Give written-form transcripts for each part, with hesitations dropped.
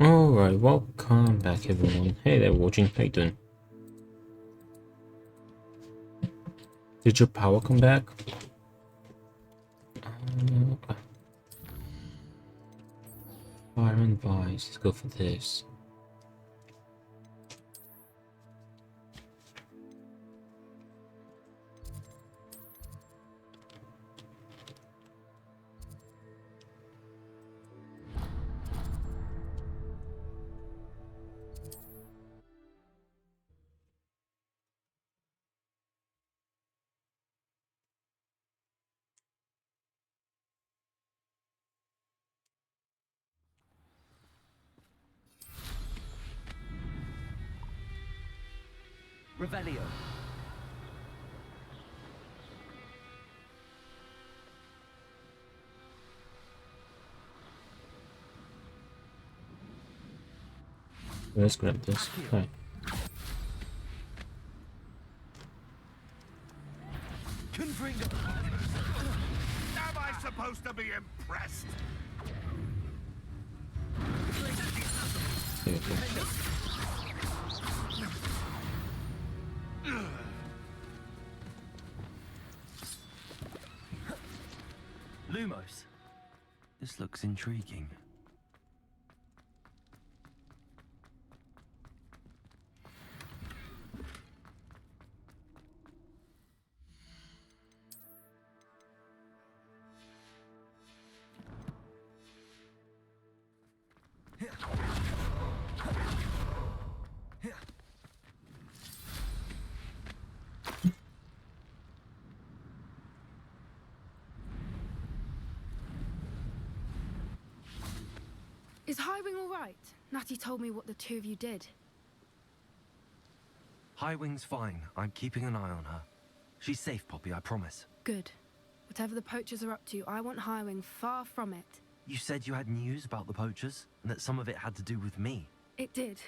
Alright, welcome back everyone. Hey there, watching. How you doing? Did your power come back? Fire and Vice. Let's go for this. Revelio. Let's grab this. Right. Am I supposed to be impressed? There we go. Lumos. This looks intriguing. Is Highwing all right? Natty told me what the two of you did. Highwing's fine. I'm keeping an eye on her. She's safe, Poppy, I promise. Good. Whatever the poachers are up to, I want Highwing far from it. You said you had news about the poachers, and that some of it had to do with me. It did.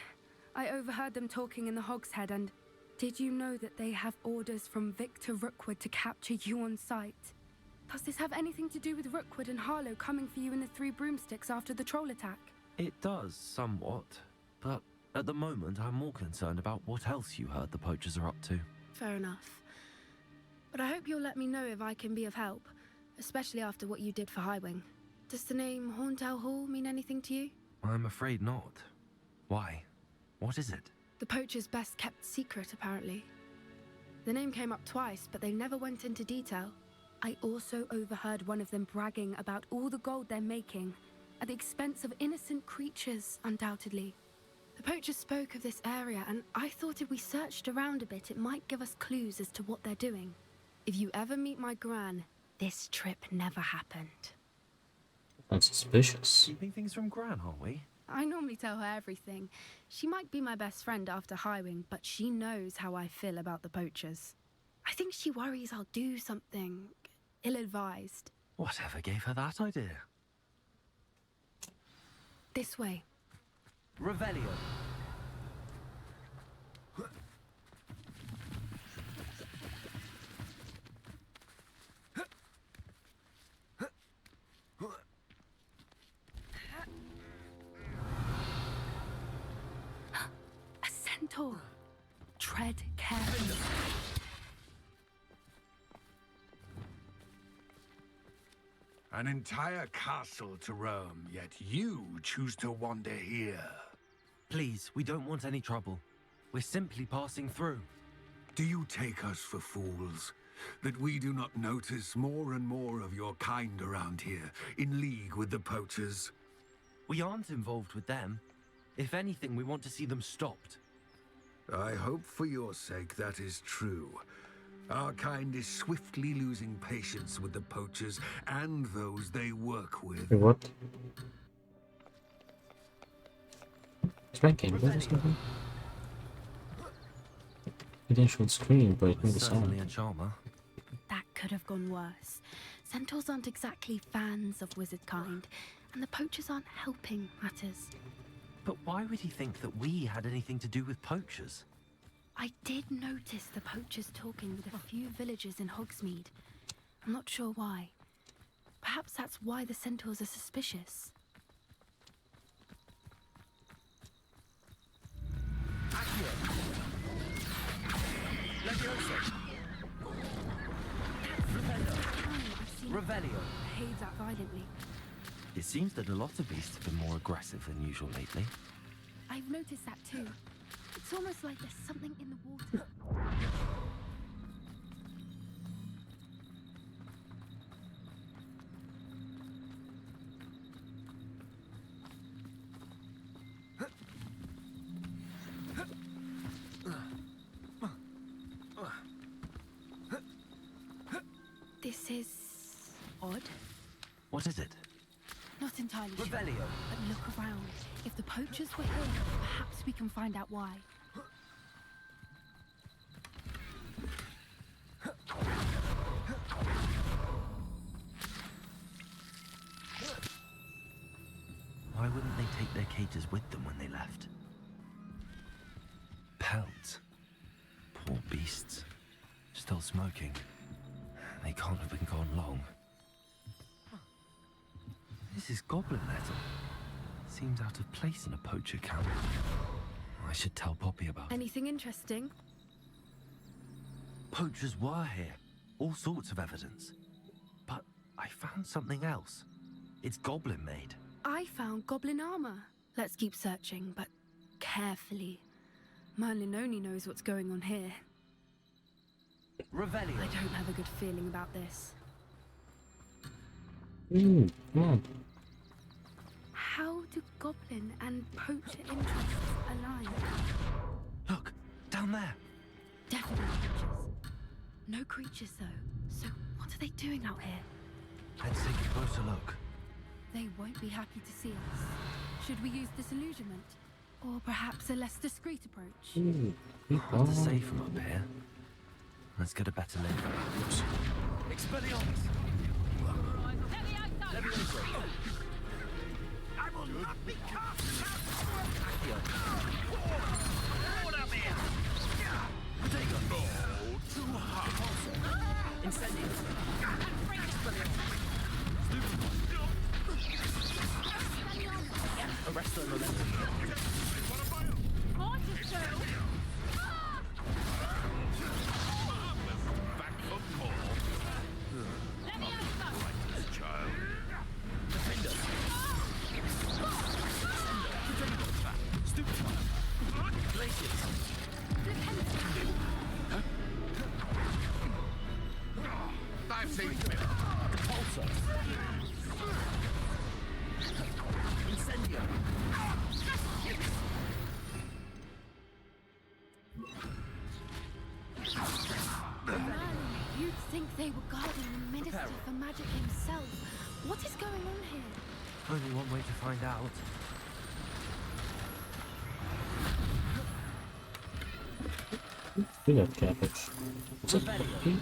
I overheard them talking in the Hogshead, and did you know that they have orders from Victor Rookwood to capture you on sight? Does this have anything to do with Rookwood and Harlow coming for you in the Three Broomsticks after the troll attack? It does, somewhat. But at the moment, I'm more concerned about what else you heard the poachers are up to. Fair enough. But I hope you'll let me know if I can be of help, especially after what you did for Highwing. Does the name Horntail Hall mean anything to you? I'm afraid not. Why? What is it? The poacher's best kept secret, apparently. The name came up twice, but they never went into detail. I also overheard one of them bragging about all the gold they're making, at the expense of innocent creatures, undoubtedly. The poachers spoke of this area, and I thought if we searched around a bit, it might give us clues as to what they're doing. If you ever meet my gran, this trip never happened. Sounds suspicious. Keeping things from Gran, aren't we? I normally tell her everything. She might be my best friend after Highwing, but she knows how I feel about the poachers. I think she worries I'll do something ill-advised. Whatever gave her that idea? This way. Revelio. A centaur. Tread carefully. An entire castle to roam, yet you choose to wander here. Please, we don't want any trouble. We're simply passing through. Do you take us for fools? That we do not notice more and more of your kind around here, in league with the poachers? We aren't involved with them. If anything, we want to see them stopped. I hope for your sake that is true. Our kind is swiftly losing patience with the poachers and those they work with. Wait, what? Is my game good or something? It didn't show the screen, but it made the Certainly a sound. charmer. That could have gone worse. Centaurs aren't exactly fans of wizard kind, and the poachers aren't helping matters. But why would he think that we had anything to do with poachers? I did notice the poachers talking with a few villagers in Hogsmeade. I'm not sure why. Perhaps that's why the centaurs are suspicious. I've seen Revelio. behave that violently. It seems that a lot of beasts have been more aggressive than usual lately. I've noticed that too. It's almost like there's something in the water. This is odd. What is it? Not entirely sure. Revelio. But look around. If the poachers were here, perhaps we can find out why. Why wouldn't they take their cages with them when they left? Pelts. Poor beasts. Still smoking. They can't have been gone long. This is goblin metal. Seems out of place in a poacher camp. I should tell Poppy about it. Anything interesting? Poachers were here. All sorts of evidence. But I found something else. It's goblin made. I found goblin armor. Let's keep searching, but carefully. Merlin only knows what's going on here. Revelio. I don't have a good feeling about this. Come on. How do goblin and poacher interests align? Look, down there. Definitely poachers. No creatures though. So what are they doing out here? Let's take a closer look. They won't be happy to see us. Should we use disillusionment? Or perhaps a less discreet approach? Hard to say from up here. Let's get a better lay of it. Expelliarmus! Levioso! I will not be cast Accio! Order me! Protego! Oh, too hot. Incendio! Arresto momentum. Back for more. Child. Defender! Stupefy! Glaciers! I've seen it. Repulsor! Incendio! You'd think they were guarding the Minister Prepare. for Magic himself. What is going on here? Only one way to find out. Do that cabbage. What's up, Revelio. puppy?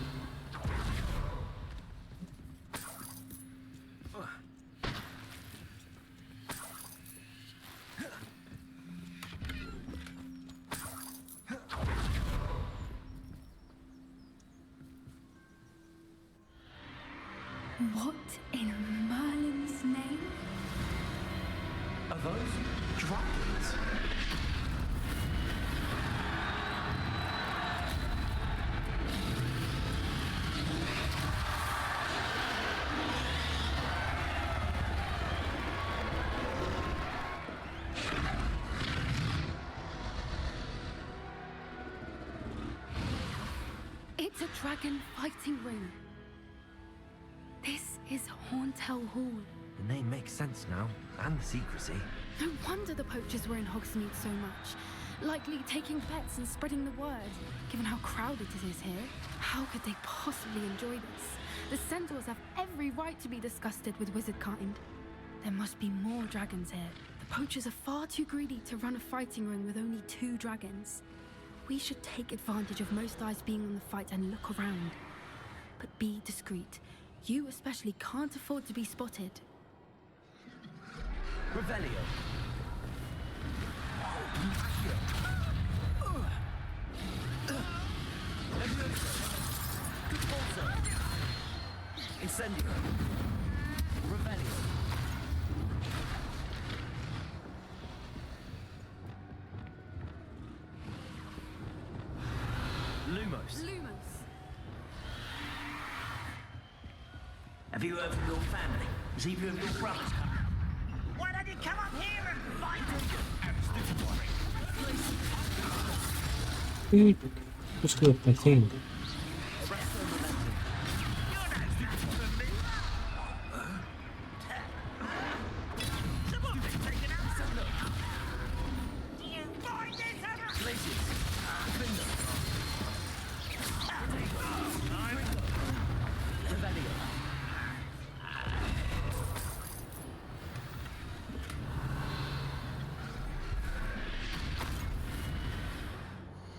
What in Merlin's name? Are those dragons? It's a dragon fighting ring. This is Horntail Hall. The name makes sense now, and the secrecy. No wonder the poachers were in Hogsmeade so much. Likely taking bets and spreading the word, given how crowded it is here. How could they possibly enjoy this? The centaurs have every right to be disgusted with wizard kind. There must be more dragons here. The poachers are far too greedy to run a fighting ring with only 2 dragons. We should take advantage of most eyes being on the fight and look around. But be discreet. You especially can't afford to be spotted. Revelio. Incendio. Revelio. Lumos. Lumos. Have you heard from your family? Has either of your brothers come? Why don't you come up here and fight? Dude, what's good with my thing?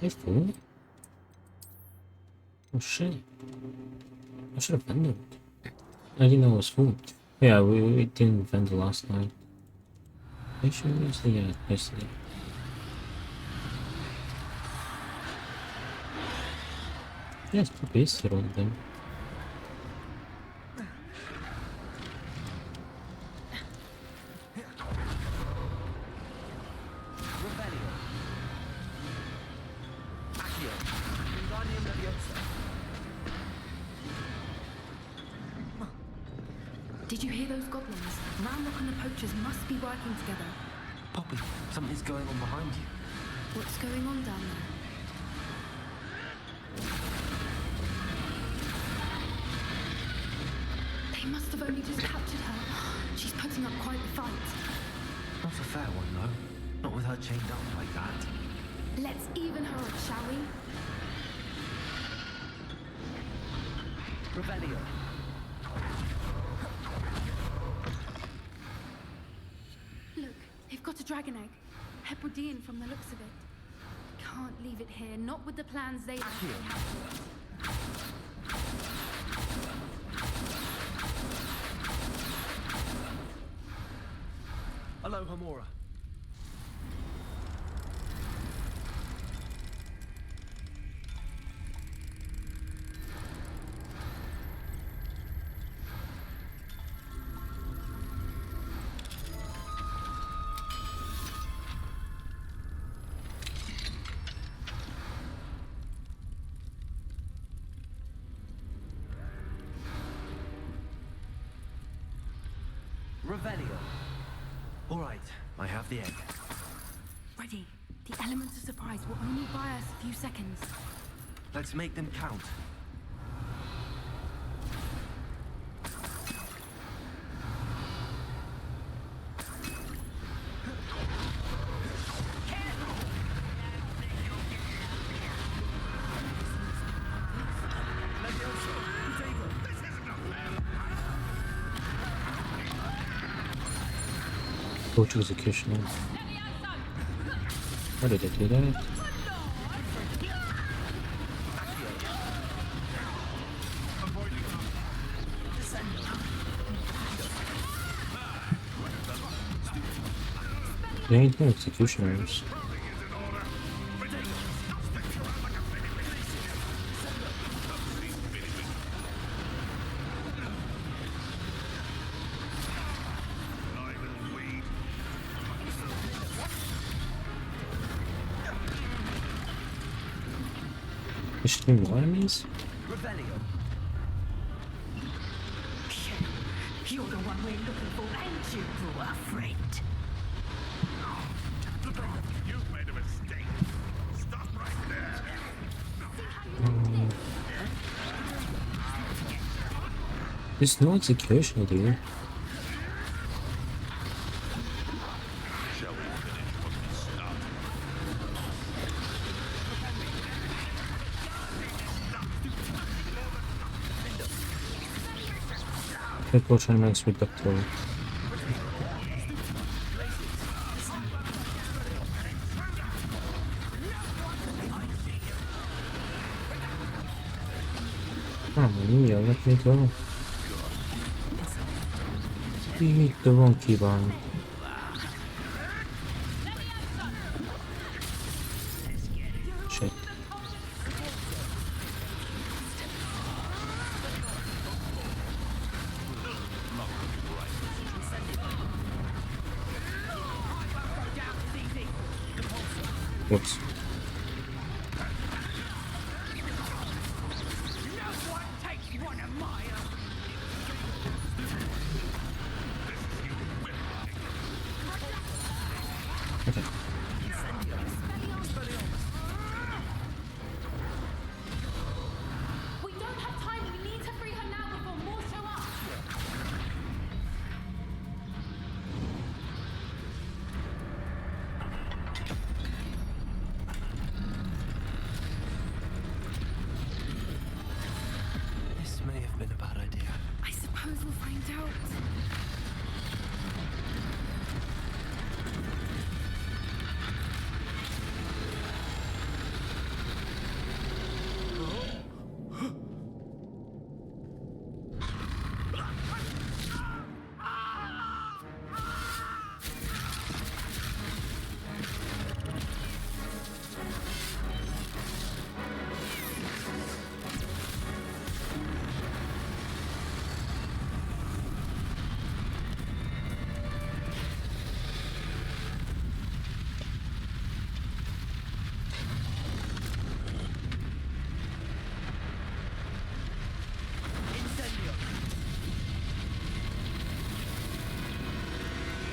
I full? Oh shit. I should have vended. I didn't know it was full. Yeah, we didn't vend the last night. I should use the yesterday. Yeah, it's pretty basic on them. Did you hear those goblins? Ramrock and the poachers must be working together. Poppy, something's going on behind you. What's going on down there? They must have only just captured her. She's putting up quite the fight. Not a fair one, though. Not with her chained up like that. Let's even her up, shall we? Revelio. Look, they've got a dragon egg. Hebridean from the looks of it. Can't leave it here, not with the plans they have. Hello, Hamora. Revelio. All right, I have the egg. Ready. The elements of surprise will only buy us a few seconds. Let's make them count. Coach executioner. How did I do that? There ain't no executioners. There's 3 more enemies? Revelio. You're the one we're looking for, ain't you, poor friend? You've made a mistake. Stop right there. There's no executioner, dude. Shall we finish what we started? Approach enemies with Doctor. Mamma mia, let me go. You hit the wrong keybind. Shit. Whoops. out.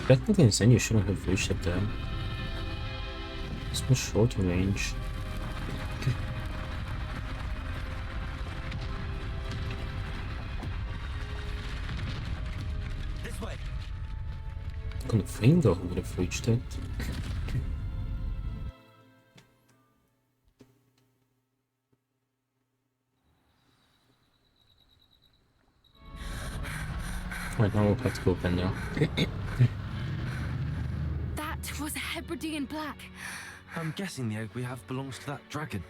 Technically, Incendio shouldn't have reached it there. It's much shorter range. This way. On the finger would have reached it. Right now we'll have to go up and down. That was a Hebridean black. I'm guessing the egg we have belongs to that dragon.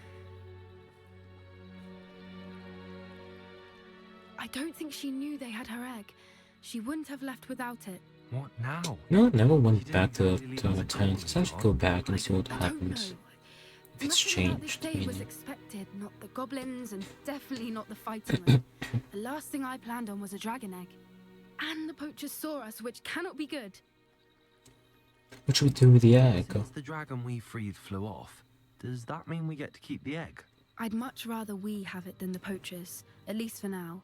I don't think she knew they had her egg. She wouldn't have left without it. What now? No, it never went back to the tent. Let's actually go back and see what I don't know. happens. If it's Nothing about this changed. day was expected. Not the goblins, and definitely not the fighting. The last thing I planned on was a dragon egg. And the poachers saw us, which cannot be good. What should we do with the egg? Since the dragon we freed flew off, does that mean we get to keep the egg? I'd much rather we have it than the poachers, at least for now.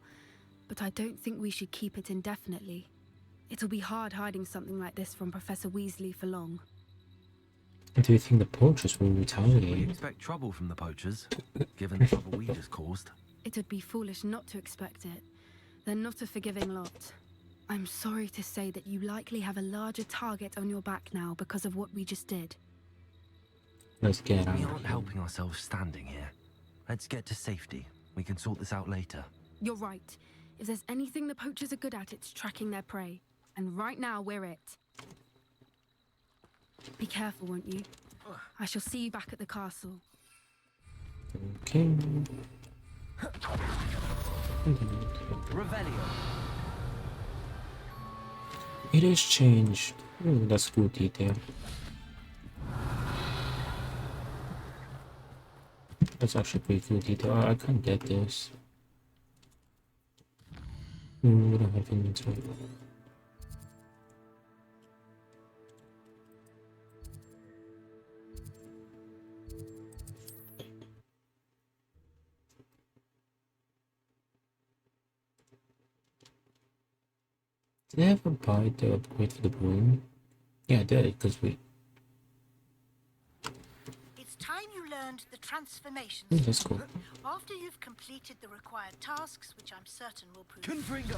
But I don't think we should keep it indefinitely. It'll be hard hiding something like this from Professor Weasley for long. Do you think the poachers will We retaliate? expect trouble from the poachers, given the trouble we just caused. It'd be foolish not to expect it. They're not a forgiving lot. I'm sorry to say that you likely have a larger target on your back now because of what we just did. Let's get out. We aren't helping ourselves standing here. Let's get to safety. We can sort this out later. You're right. If there's anything the poachers are good at, it's tracking their prey. And right now, we're it. Be careful, won't you? I shall see you back at the castle. Okay. Revelio. It is changed. Ooh, that's good detail. That's actually pretty good detail. I can't get this. We don't have inventory. Did I ever buy the upgrade for the broom? Yeah, I did, because we... It's time you learned the transformation. That's cool. After you've completed the required tasks, which I'm certain will prove, Confringo.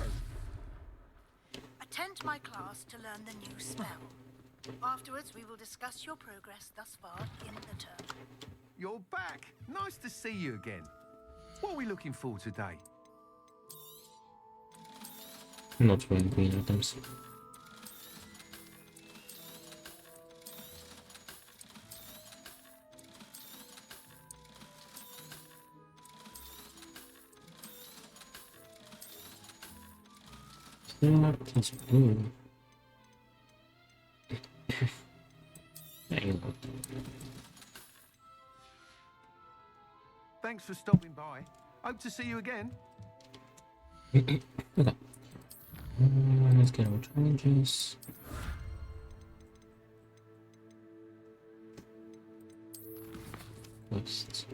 attend my class to learn the new spell. Afterwards, we will discuss your progress thus far in the term. You're back. Nice to see you again. What are we looking for today? I'm not wearing green items. What is blue? Hang on. Thanks for stopping by. Hope to see you again. Okay. Let's get our challenges. First.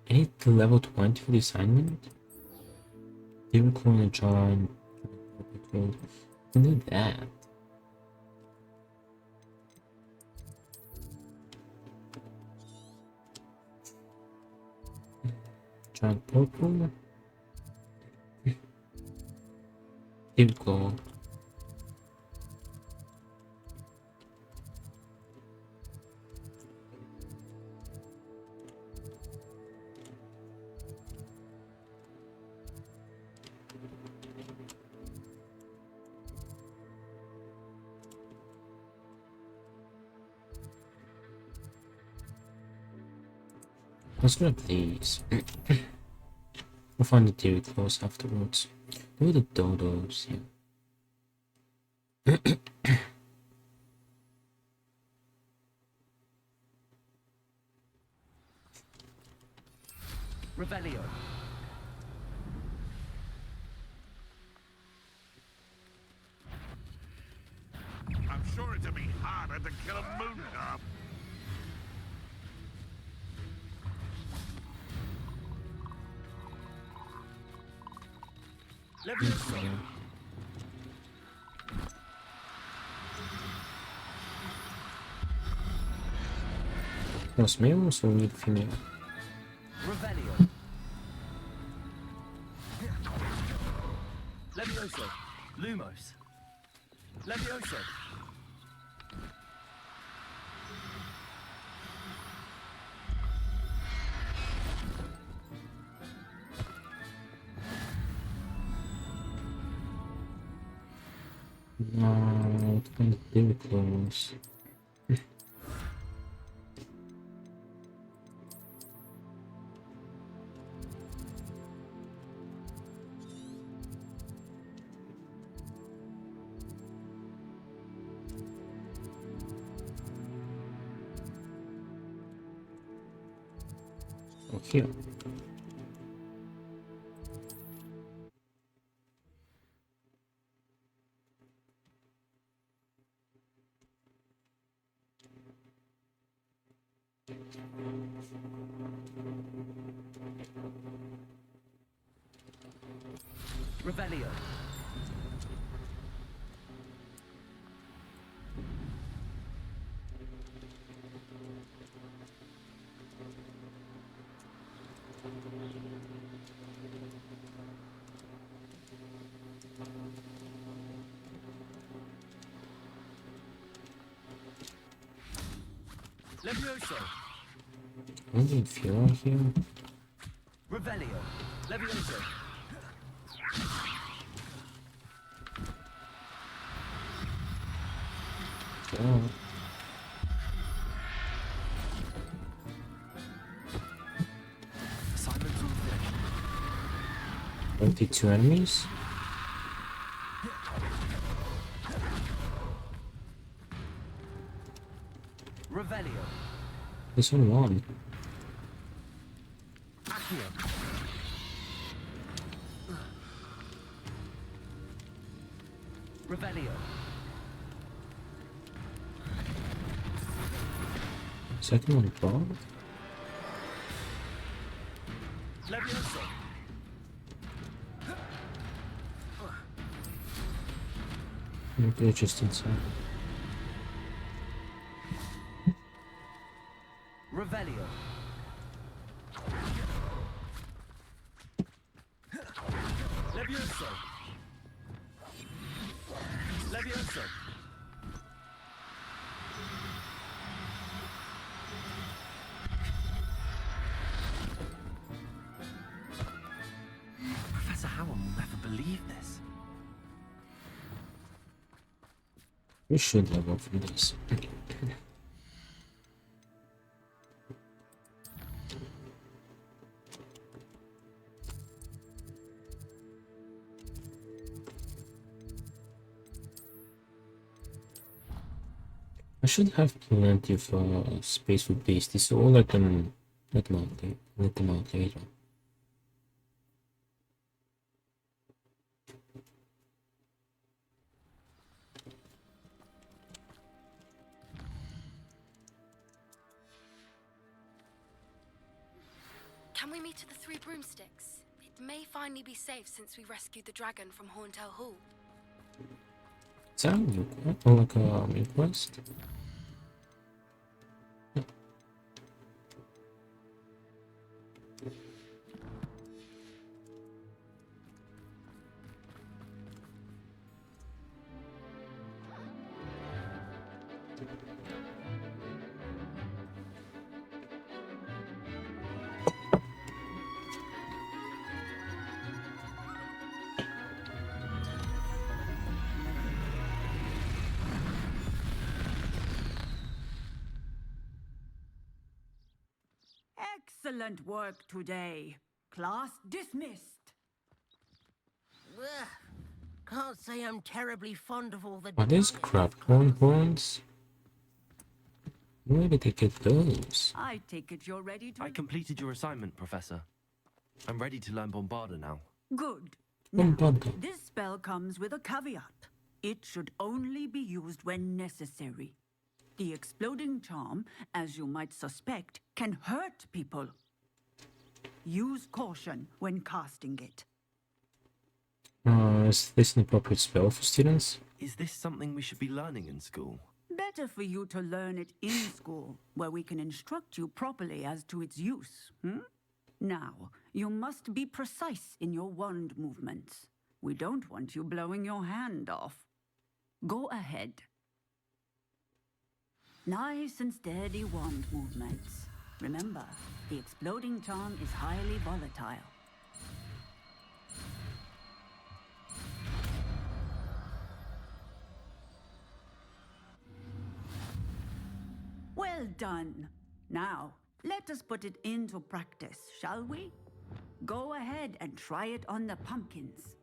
I need the level 20 for the assignment. They record a join. Can do that. Giant purple. Here we go. Let's grab these. We'll find the dairy close afterwards. Look at the dodos here. Revelio. I'm sure it'd be harder to kill a moon calf. Levioso. Los males will need female. Revelio. Levioso. Lumos. Levioso. No, it's kind of dairy close. Oh, here. Revelio. Levioso. I need fuel here. Revelio. Levioso. Oh. Simon's all finished. 22 enemies? Revelio. There's only one. Accio. Revelio. Second one ball? Levioso. Maybe they're just inside. Revelio. Levioso. Levioso. Professor Howard will never believe this. We should level from this. I should have plenty of space for beasties, so I'll let them out later. Can we meet at the Three Broomsticks? It may finally be safe since we rescued the dragon from Horntail Hall. Is that a request? Or like a request? Excellent work today. Class dismissed. Ugh. Can't say I'm terribly fond of all the What is crap? Horns? Where did they get those? I take it you're ready to... I completed your assignment, Professor. I'm ready to learn Bombarda now. Good. Now, Bombarda. this spell comes with a caveat. It should only be used when necessary. The exploding charm, as you might suspect, can hurt people. Use caution when casting it. Is this an appropriate spell for students? Is this something we should be learning in school? Better for you to learn it in school, where we can instruct you properly as to its use. Now, you must be precise in your wand movements. We don't want you blowing your hand off. Go ahead. Nice and steady wand movements. Remember, the exploding charm is highly volatile. Well done. Now, let us put it into practice, shall we? Go ahead and try it on the pumpkins.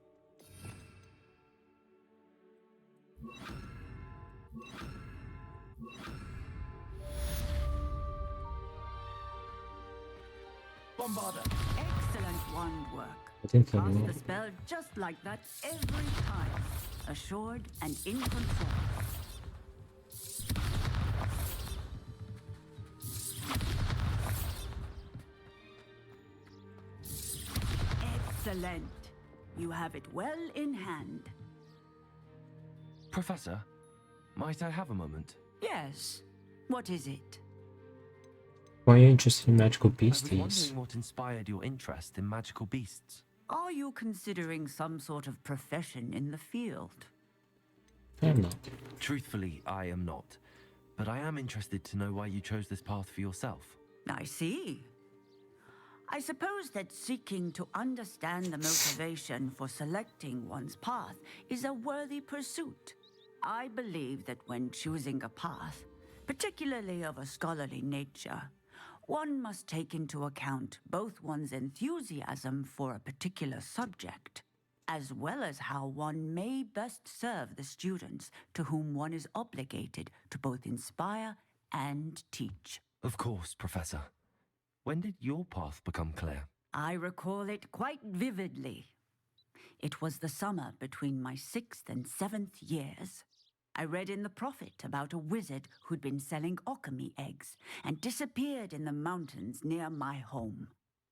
Bombarda! Excellent wand work. I think I Cast know. the spell just like that every time. Assured and in control. Excellent. You have it well in hand. Professor, might I have a moment? Yes. What is it? Why are you interested in magical I was beasties? wondering what inspired your interest in magical beasts. Are you considering some sort of profession in the field? I'm not. Truthfully, I am not. But I am interested to know why you chose this path for yourself. I see. I suppose that seeking to understand the motivation for selecting one's path is a worthy pursuit. I believe that when choosing a path, particularly of a scholarly nature, one must take into account both one's enthusiasm for a particular subject, as well as how one may best serve the students to whom one is obligated to both inspire and teach. Of course, Professor. When did your path become clear? I recall it quite vividly. It was the summer between my 6th and 7th years. I read in the Prophet about a wizard who'd been selling alchemy eggs and disappeared in the mountains near my home.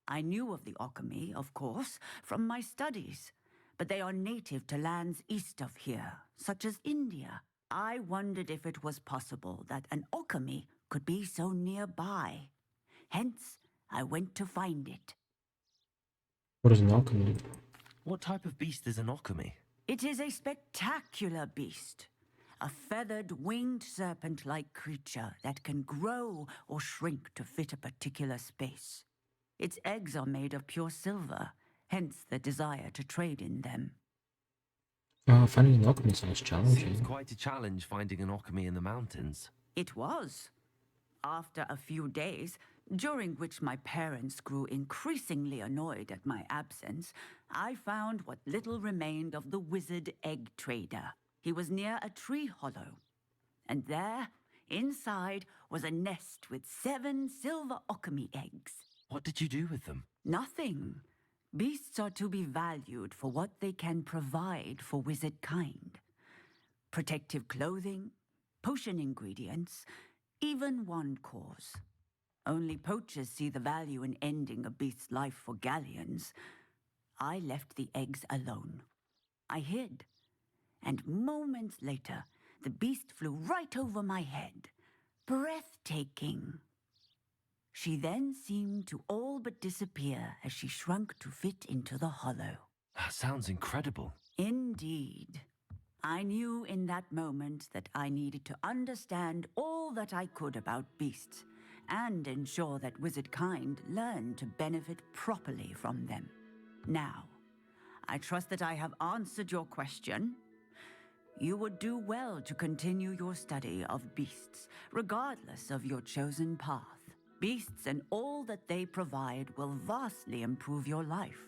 I knew of the alchemy, of course, from my studies, but they are native to lands east of here, such as India. I wondered if it was possible that an alchemy could be so nearby. Hence, I went to find it. What is an alchemy? What type of beast is an alchemy? It is a spectacular beast. A feathered, winged serpent-like creature that can grow or shrink to fit a particular space. Its eggs are made of pure silver, hence the desire to trade in them. Finding an alchemy sounds Seems challenging. quite a challenge finding an alchemy in the mountains. It was. After a few days, during which my parents grew increasingly annoyed at my absence, I found what little remained of the wizard egg trader. He was near a tree hollow, and there, inside, was a nest with 7 silver alchemy eggs. What did you do with them? Nothing. Beasts are to be valued for what they can provide for wizard kind. Protective clothing, potion ingredients, even wand cores. Only poachers see the value in ending a beast's life for galleons. I left the eggs alone. I hid. And moments later, the beast flew right over my head. Breathtaking. She then seemed to all but disappear as she shrunk to fit into the hollow. That sounds incredible. Indeed. I knew in that moment that I needed to understand all that I could about beasts and ensure that wizard kind learned to benefit properly from them. Now, I trust that I have answered your question. You would do well to continue your study of beasts, regardless of your chosen path. Beasts and all that they provide will vastly improve your life,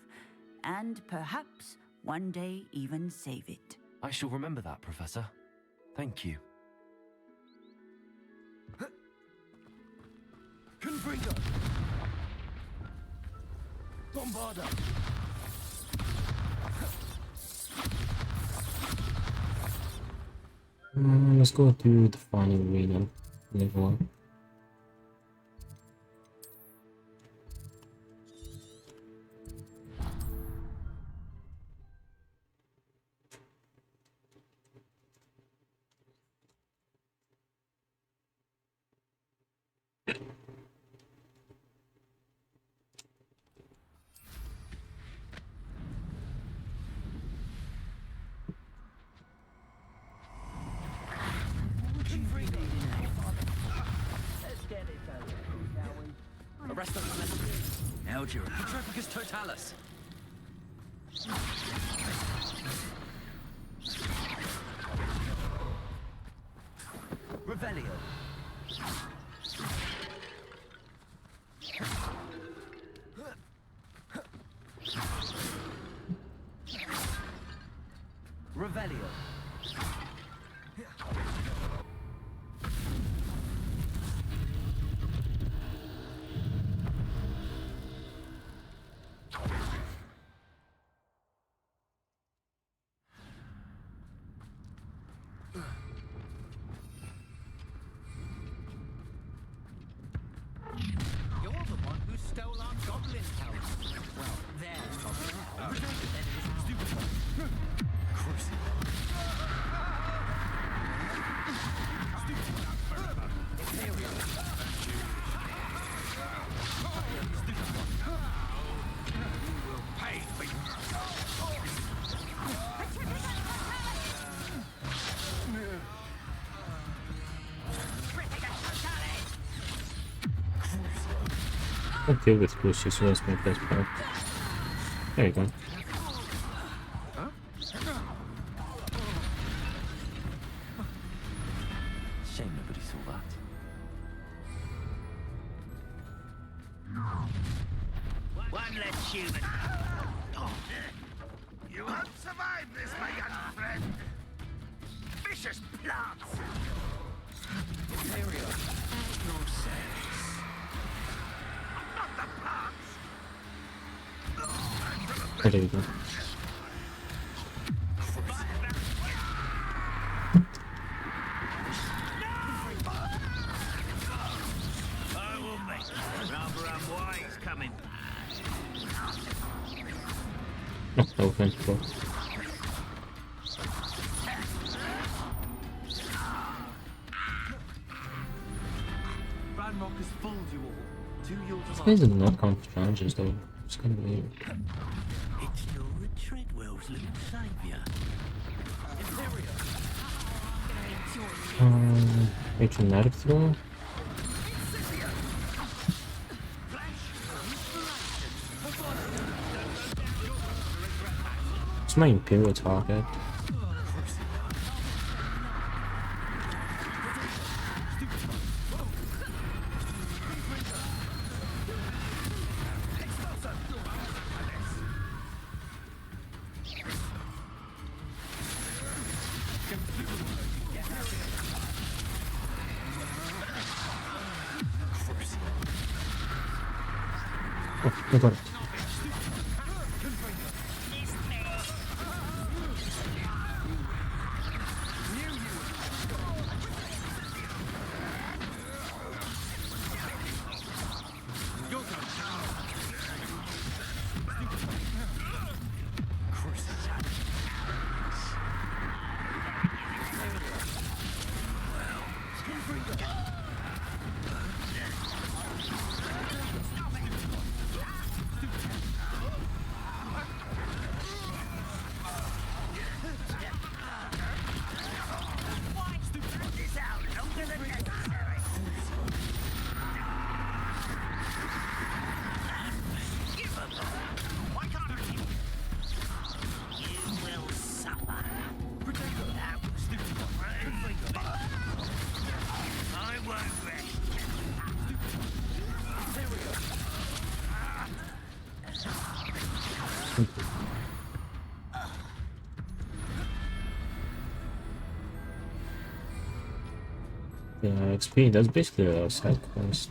and perhaps one day even save it. I shall remember that, Professor. Thank you. Confringo! Bombarda! Let's go to the final arena. Level 1. Arrest them. Alger. Tropicus totalis. Revelio. Revelio. You're the one who stole our goblin house. Well, their goblin house. Then it was ours. I'll deal with Lucius was my best part. There you go. Shame nobody saw that. One less human. You won't survive this, my young friend. Vicious plants. Imperial. No sense. Not the plants. Oh, there you go. I will make rather unwise coming. No offense, bro. Ranrock has fooled you all. To your These demand. guys are not comp challenges though. It's kind of weird. It's Lord Treadwell's little saviour. Dramatic throw. It's my Imperial target. Oh, I got it. Yeah, XP, that's basically a side quest.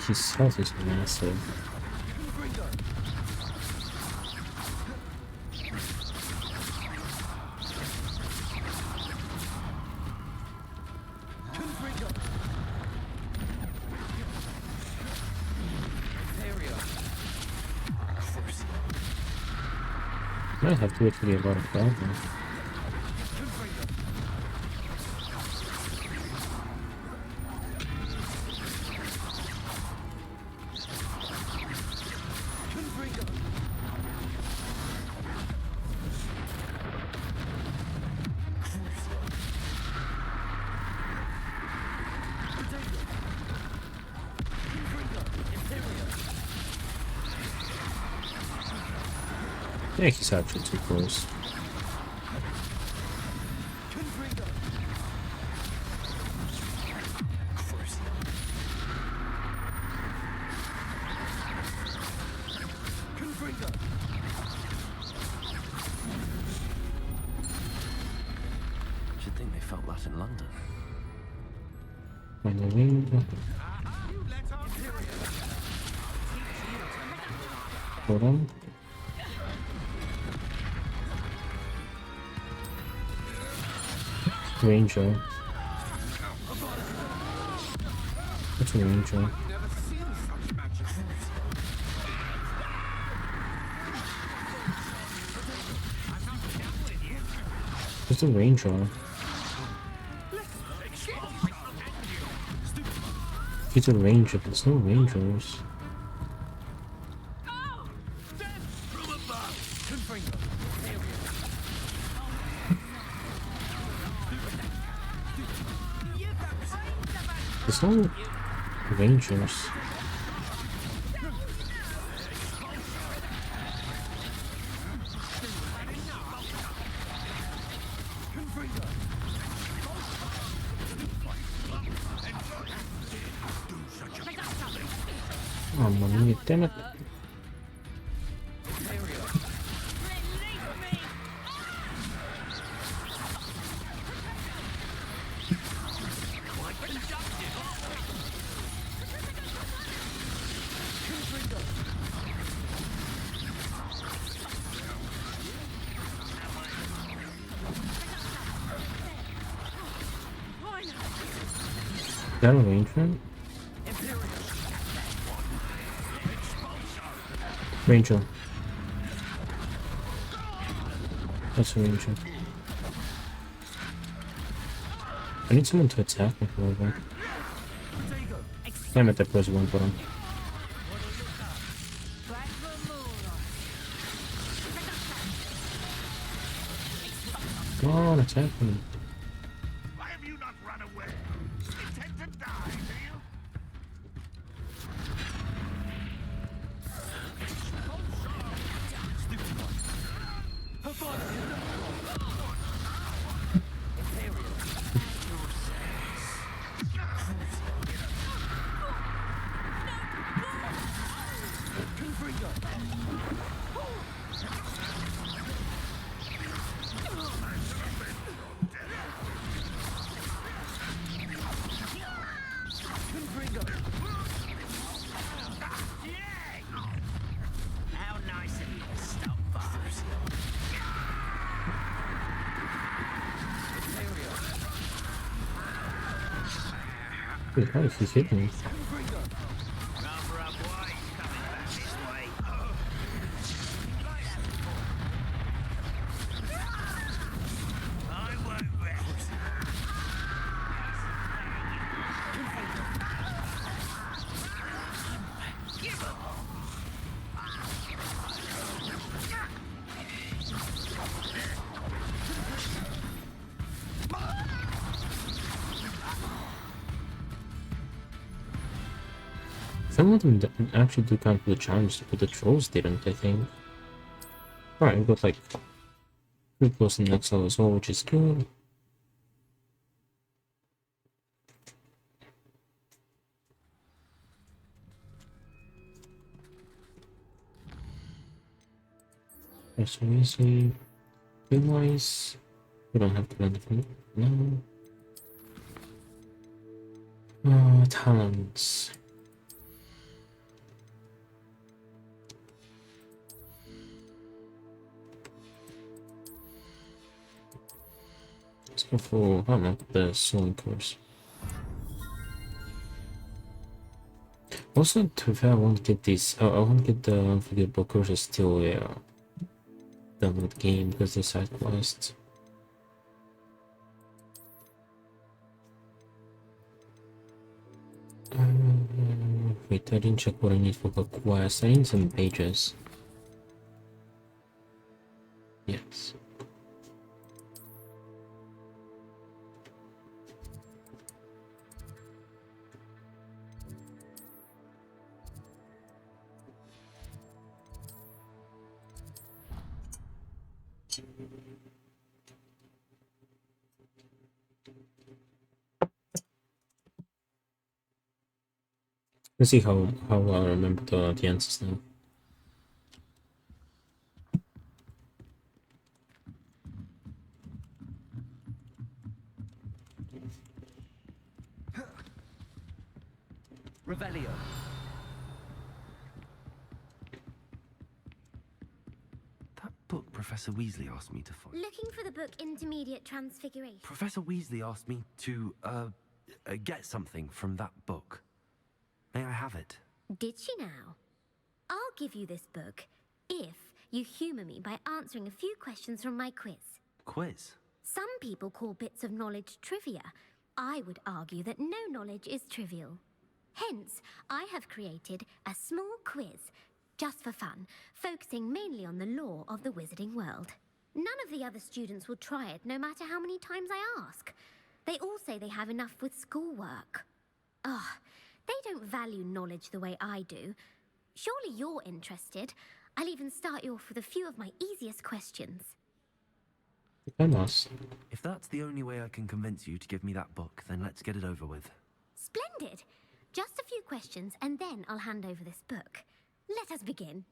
His health is massive. Might have to wait for the about a problem. Yeah, he's actually too close. Should think they felt that in London. When the wind. Hold on. Ranger. What's a ranger? What's a ranger? He's a ranger, but there's no rangers. There's no rangers. Oh, man, damn it. Is that an arrangement? Ranger. That's a ranger. I need someone to attack me for a while. Damn it, that plus one button. Come on, attack me. Why have you not run away? Intend to die, do you? How nice of you to stop first. Wait, how is he hitting me? Rather up wide, coming back this way. I won't rest. Some of them actually do come to the challenge, but the trolls didn't, I think. Alright, we got like pretty close to the next level as well, which is good. That's so easy. Realize we don't have to learn anything now. Talents. Let's go for, I don't know, the sewing course. Also, to be fair, I want to get these. I want to get the unforgettable courses still done with the game because they're side quests. Wait, I didn't check what I need for the quest. I need some pages. Yes. Let's see how I remember the answers now. Revelio. That book Professor Weasley asked me to find. Looking for the book Intermediate Transfiguration. Professor Weasley asked me to, get something from that book. May I have it? Did she now? I'll give you this book if you humour me by answering a few questions from my quiz. Quiz? Some people call bits of knowledge trivia. I would argue that no knowledge is trivial. Hence, I have created a small quiz, just for fun, focusing mainly on the lore of the wizarding world. None of the other students will try it, no matter how many times I ask. They all say they have enough with schoolwork. They don't value knowledge the way I do. Surely you're interested. I'll even start you off with a few of my easiest questions. I must. If that's the only way I can convince you to give me that book, then let's get it over with. Splendid! Just a few questions, and then I'll hand over this book. Let us begin.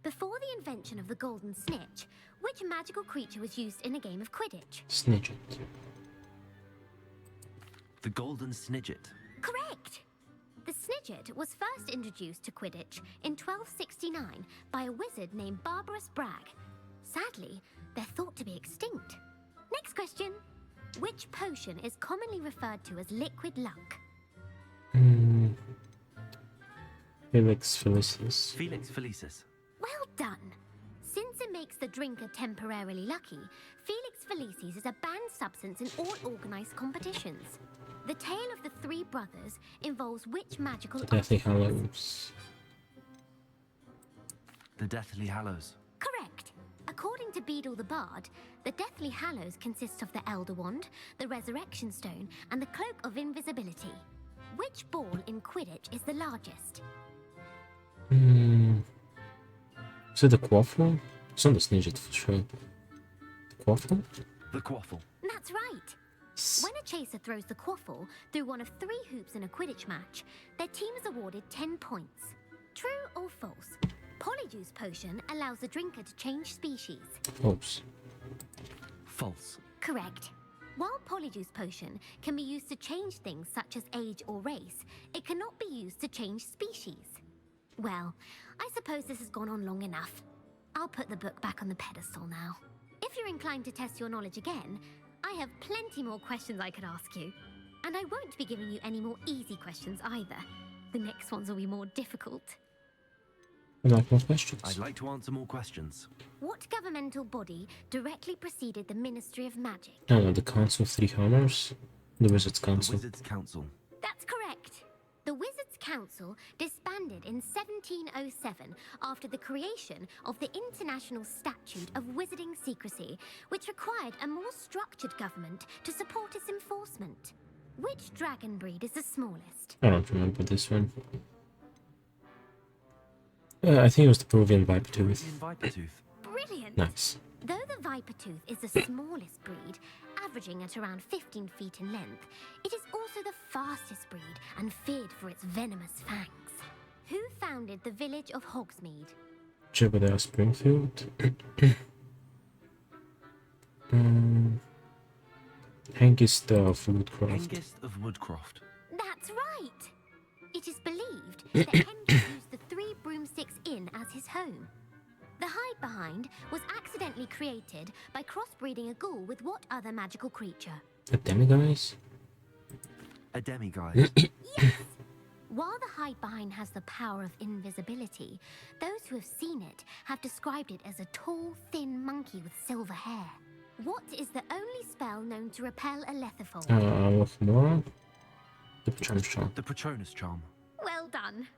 Before the invention of the golden snitch, which magical creature was used in a game of Quidditch? Snidget. The golden snidget. Correct! The snidget was first introduced to Quidditch in 1269 by a wizard named Barbarous Bragg. Sadly, they're thought to be extinct. Next question. Which potion is commonly referred to as liquid luck? Felix Felicis. Felix Felicis. Well done. Since it makes the drinker temporarily lucky, Felix Felicis is a banned substance in all organised competitions. The tale of the three brothers involves which magical Deathly Hallows. The Deathly Hallows. Correct. According to Beedle the Bard, the Deathly Hallows consists of the Elder Wand, the Resurrection Stone, and the Cloak of Invisibility. Which ball in Quidditch is the largest? Is it the Quaffle? It's not the Snidget for sure. The Quaffle? The Quaffle. That's right. When a chaser throws the quaffle through one of 3 hoops in a Quidditch match, their team is awarded 10 points. True or false? Polyjuice Potion allows the drinker to change species. False. False. Correct. While Polyjuice Potion can be used to change things such as age or race, it cannot be used to change species. Well, I suppose this has gone on long enough. I'll put the book back on the pedestal now. If you're inclined to test your knowledge again, I have plenty more questions I could ask you. And I won't be giving you any more easy questions either. The next ones will be more difficult. I'd like more questions. I'd like to answer more questions. What governmental body directly preceded the Ministry of Magic? The Council of Three Hammers. The Wizards Council. The Wizards Council. That's correct. The Wizards Council disbanded in 1707 after the creation of the International Statute of Wizarding Secrecy, which required a more structured government to support its enforcement. Which dragon breed is the smallest? I don't remember this one. I think it was the Peruvian Viper Tooth. Vipertooth. Brilliant! Nice. Though the viper tooth is the smallest breed, averaging at around 15 feet in length, it is also the fastest breed and feared for its venomous fangs. Who founded the village of Hogsmeade? Jebediah Springfield. Hengist of Woodcroft. Hengist of Woodcroft. That's right! It is believed that Hengist used the 3 broomsticks inn as his home. The hide behind was accidentally created by crossbreeding a ghoul with what other magical creature? A demiguise? A demiguise. Yes! While the hide behind has the power of invisibility, those who have seen it have described it as a tall, thin monkey with silver hair. What is the only spell known to repel a lethifold? Of Mora? The Patronus Charm. The Patronus Charm. Well done.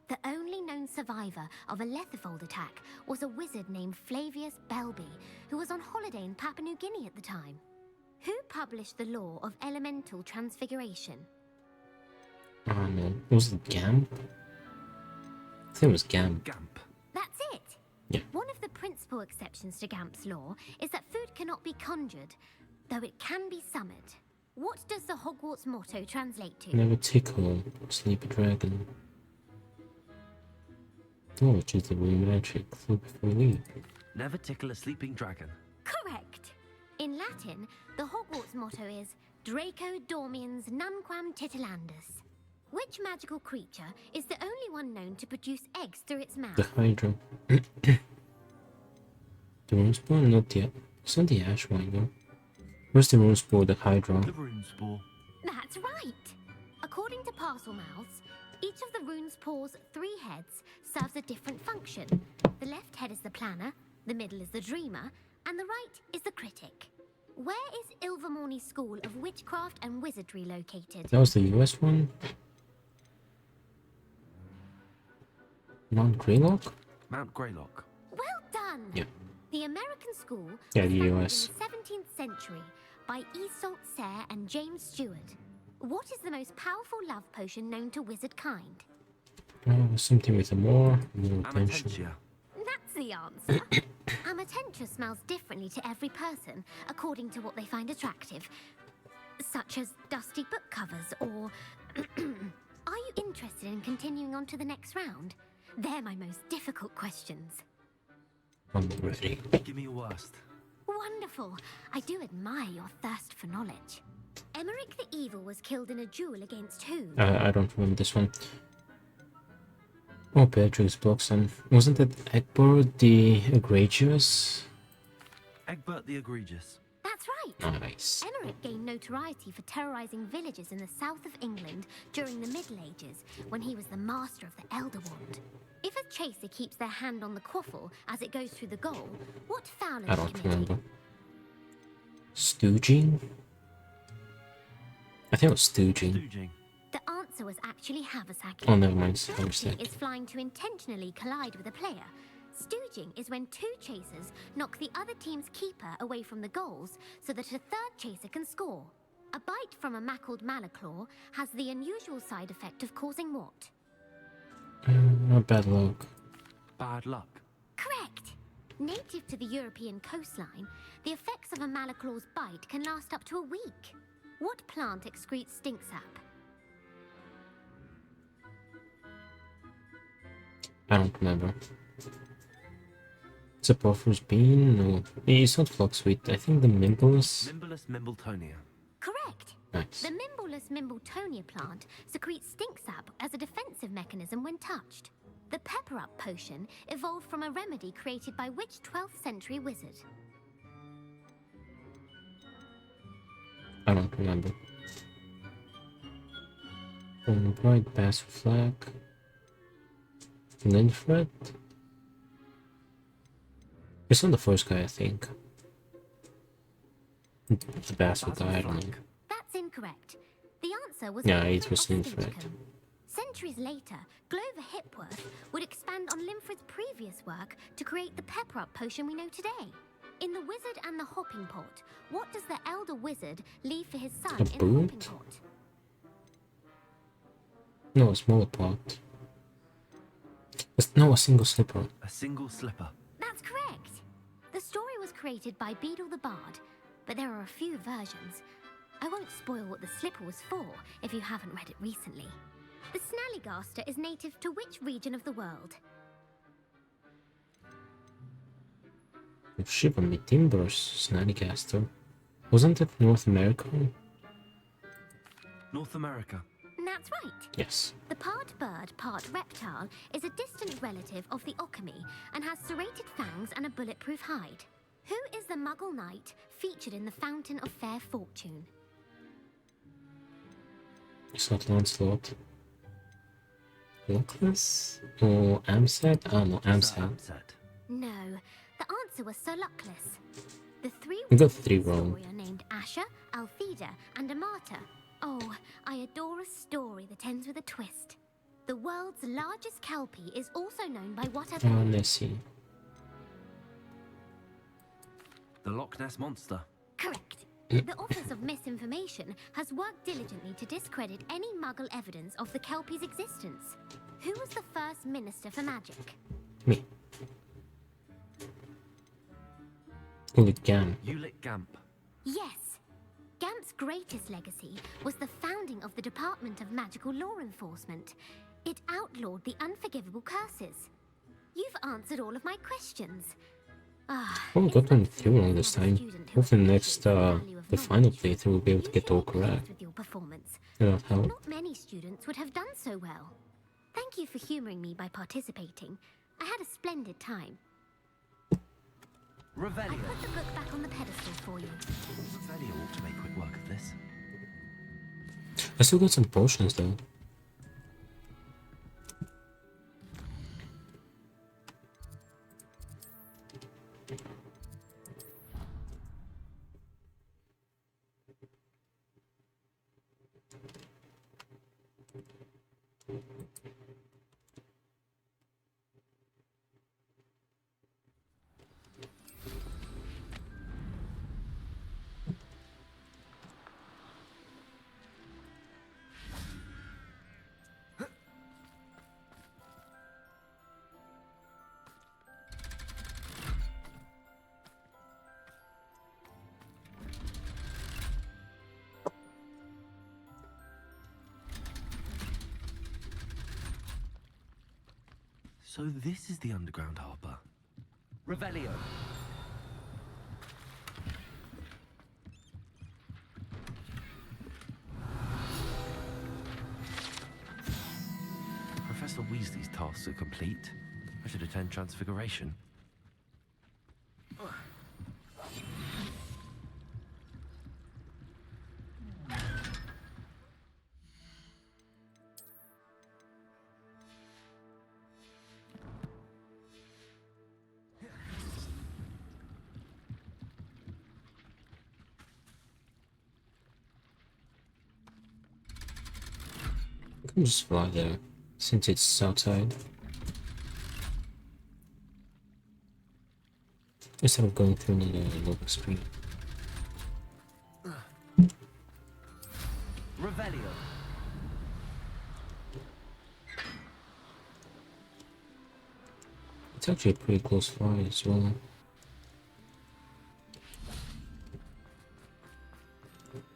The only known survivor of a lethifold attack was a wizard named Flavius Belby, who was on holiday in Papua New Guinea at the time. Who published the law of elemental transfiguration? No. Was it Gamp? I think it was Gamp. Gamp. That's it! Yeah. One of the principal exceptions to Gamp's law is that food cannot be conjured, though it can be summoned. What does the Hogwarts motto translate to? Never tickle, sleepy dragon. Which is the real magic. Look before we leave. Never tickle a sleeping dragon. Correct! In Latin, the Hogwarts motto is Draco Dormiens Nunquam Titilandus. Which magical creature is the only one known to produce eggs through its mouth? The Hydra. The Runespore? Not yet. It's not the Ashwine, though. Where's the Runespore? The Hydra. The Runespore. That's right! According to Parcel Mouths, each of the Runespore's 3 heads serves a different function. The left head is the planner, the middle is the dreamer, and the right is the critic. Where is Ilvermorny School of Witchcraft and Wizardry located? That was the US one? Mount Greylock? Mount Greylock. Well done! Yeah. The American school Yeah, was the founded US. in the 17th century by Iseult Sayre and James Stewart. What is the most powerful love potion known to wizard kind? Something with a more attention. Amatentia. That's the answer. Amatentia smells differently to every person, according to what they find attractive. Such as dusty book covers or... Are you interested in continuing on to the next round? They're my most difficult questions. I'm ready. Give me your worst. Wonderful. I do admire your thirst for knowledge. Emmerich the Evil was killed in a duel against who? I don't remember this one. Oh, Beatrix Bloxham. Wasn't it Egbert the Egregious? Egbert the Egregious. That's right. Nice. Emmerich gained notoriety for terrorizing villages in the south of England during the Middle Ages, when he was the master of the Elder Wand. If a chaser keeps their hand on the quaffle as it goes through the goal, what foul I is don't committed? remember. Stooging? I think it was stooging. Stooging. The answer was actually haversacking. Oh, never mind. I Stooging mistake. is flying to intentionally collide with a player. Stooging is when 2 chasers knock the other team's keeper away from the goals so that a 3rd chaser can score. A bite from a mackled malaclaw has the unusual side effect of causing what? Bad luck. Bad luck. Correct! Native to the European coastline, the effects of a malaclaw's bite can last up to a week. What plant excretes stink sap? I don't remember. It's a Puffer's Bean? No. It's not Flocksweet. I think the Mimbless. Mimbless Mimbletonia. Correct! Nice. The Mimbleless Mimbletonia plant secretes stink sap as a defensive mechanism when touched. The Pepper Up potion evolved from a remedy created by which 12th century wizard? I don't remember. Bright Bass Flag. Linfred? It's not the first guy, I think. The Bass guy, I don't know. That's incorrect. The answer was Yeah, Linfred it was of Linfred. Stinchcombe. Centuries later, Glover Hipworth would expand on Linfred's previous work to create the Pepper Up potion we know today. In The Wizard and the Hopping Pot, what does the elder wizard leave for his son A in the Hopping boot? Pot? No, a smaller pot. No, a single slipper. A single slipper. That's correct. The story was created by Beedle the Bard, but there are a few versions. I won't spoil what the slipper was for if you haven't read it recently. The Snallygaster is native to which region of the world? Shiver me timbers, Snallygaster. Wasn't it North America? North America. That's right. Yes. The part bird, part reptile is a distant relative of the Occamy and has serrated fangs and a bulletproof hide. Who is the Muggle knight featured in the Fountain of Fair Fortune? It's not Lancelot. Luckless? Or Amset? Oh no, Amset. No, the answer was Sir Luckless. The three We got 3 wrong. are named Asher, Altheda, and Amata. Oh, I adore a story that ends with a twist. The world's largest kelpie is also known by whatever. Oh, Nessie. The Loch Ness Monster. Correct. The Office of Misinformation has worked diligently to discredit any Muggle evidence of the kelpie's existence. Who was the first Minister for Magic? Me. Ulit Gam. Ulit Gamp. Yes. Gamp's greatest legacy was the founding of the Department of Magical Law Enforcement. It outlawed the unforgivable curses. You've answered all of my questions. Oh, we got one through wrong this time. Hopefully next, the final playthrough we'll be able to get all correct. With your performance. Without help. Not many students would have done so well. Thank you for humoring me by participating. I had a splendid time. I Revelio. put the book back on the pedestal for you. Revelio ought to make quick work of this. I still got some potions though. So this is the underground harbour. Revelio. Professor Weasley's tasks are complete. I should attend Transfiguration. I can just fly there, since it's outside. Instead of going through another loading screen. Revelio. It's actually a pretty close fly as well.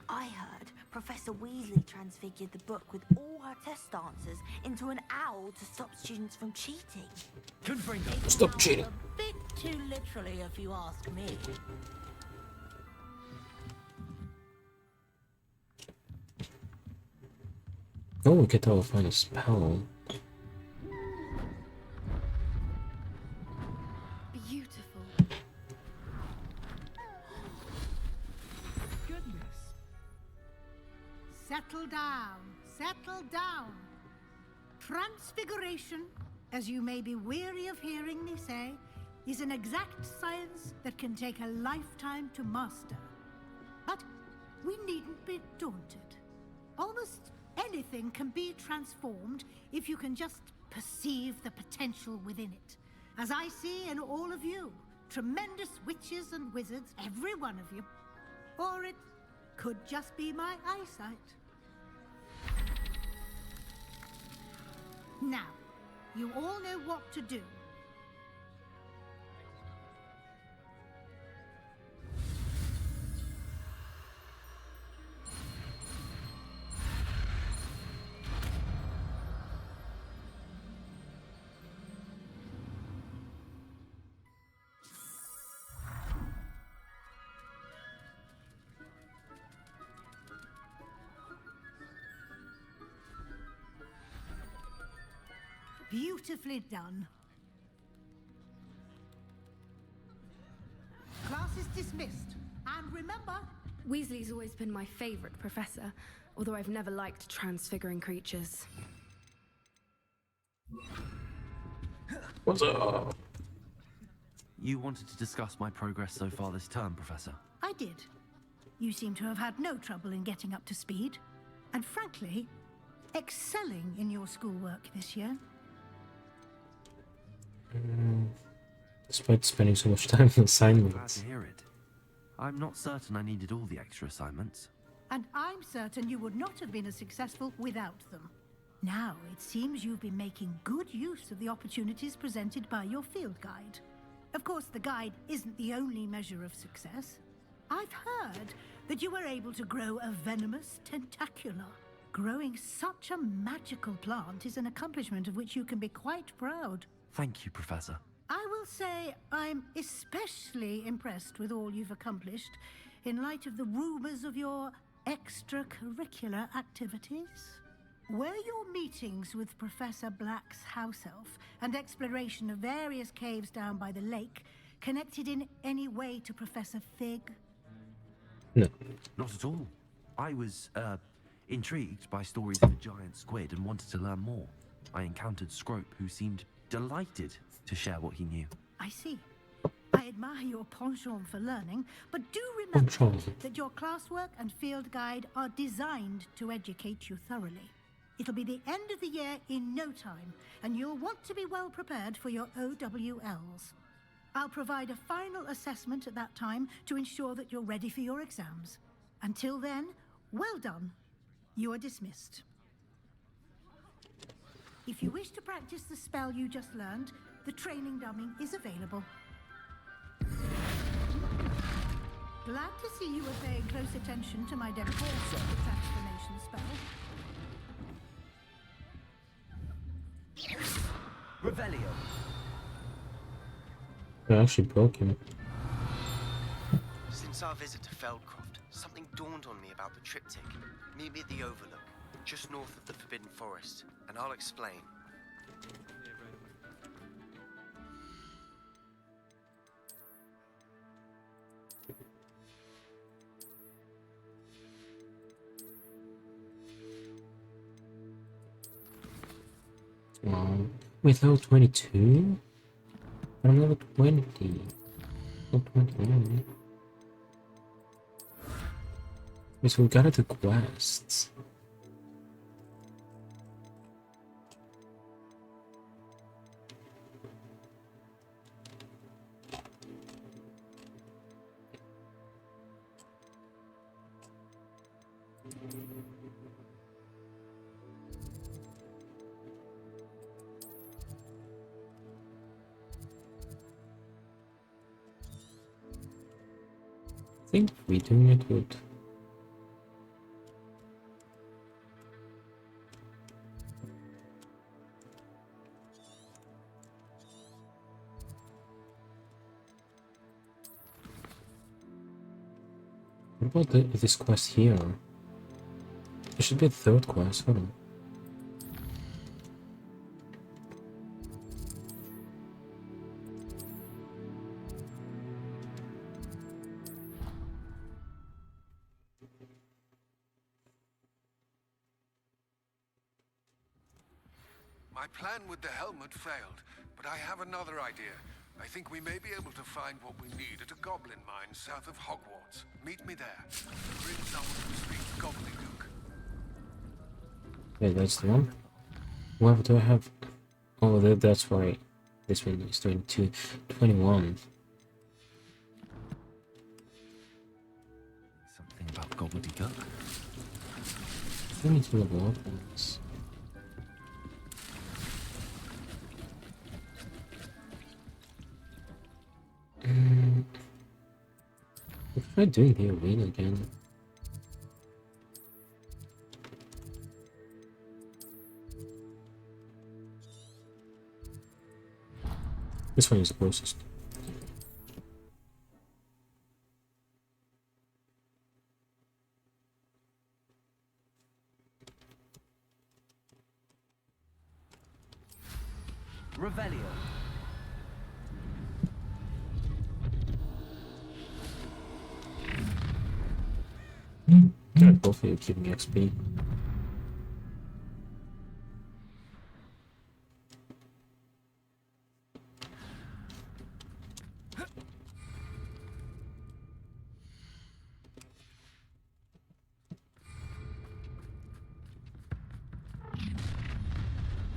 I heard Professor Weasley transfigured the book with all her test answers into an owl to stop students from cheating. Stop cheating. A bit too literally, if you ask me. Oh, we get our final spell. Beautiful. Goodness. Settle down. Settle down. Transfiguration, as you may be weary of hearing me say, is an exact science that can take a lifetime to master. But we needn't be daunted. Almost anything can be transformed if you can just perceive the potential within it. As I see in all of you, tremendous witches and wizards, every one of you. Or it could just be my eyesight. Now, You all know what to do. Beautifully done. Class is dismissed. And remember, Weasley's always been my favorite professor, although I've never liked transfiguring creatures. What's up? You wanted to discuss my progress so far this term, Professor? I did. You seem to have had no trouble in getting up to speed. And frankly, excelling in your schoolwork this year. Despite spending so much time on Glad assignments. to hear it. I'm not certain I needed all the extra assignments. And I'm certain you would not have been as successful without them. Now, it seems you've been making good use of the opportunities presented by your field guide. Of course, the guide isn't the only measure of success. I've heard that you were able to grow a venomous tentacula. Growing such a magical plant is an accomplishment of which you can be quite proud. Thank you, Professor. I will say I'm especially impressed with all you've accomplished in light of the rumors of your extracurricular activities. Were your meetings with Professor Black's house elf and exploration of various caves down by the lake connected in any way to Professor Fig? No. Not at all. I was, intrigued by stories of a giant squid and wanted to learn more. I encountered Scrope, who seemed delighted to share what he knew. I see. I admire your penchant for learning, but do remember that your classwork and field guide are designed to educate you thoroughly. It'll be the end of the year in no time, and you'll want to be well prepared for your OWLs. I'll provide a final assessment at that time to ensure that you're ready for your exams. Until then, well done. You are dismissed. If you wish to practice the spell you just learned, the training dummy is available. Glad to see you are paying close attention to my enforcer transformation spell. Revelio. I actually broke him. Since our visit to Feldcroft, something dawned on me about the triptych. Meet me at the Overlook, just north of the Forbidden Forest, and I'll explain. Wait, level 22? I'm level 20. Level 21. Wait, so we gotta do quests. I think redoing it would. What about this quest here? There should be a third quest, hold on. My plan with the helmet failed, but I have another idea. I think we may be able to find what we need at a goblin mine south of Hogwarts. Meet me there. Bring someone who speaks gobbledygook. Yeah, that's the one. What do I have? Oh, that's right. This one is 22, 21. Something about gobbledygook? I need to level up on this. Try doing the arena again. This one is the closest. Revelio. Good, both of you keeping XP.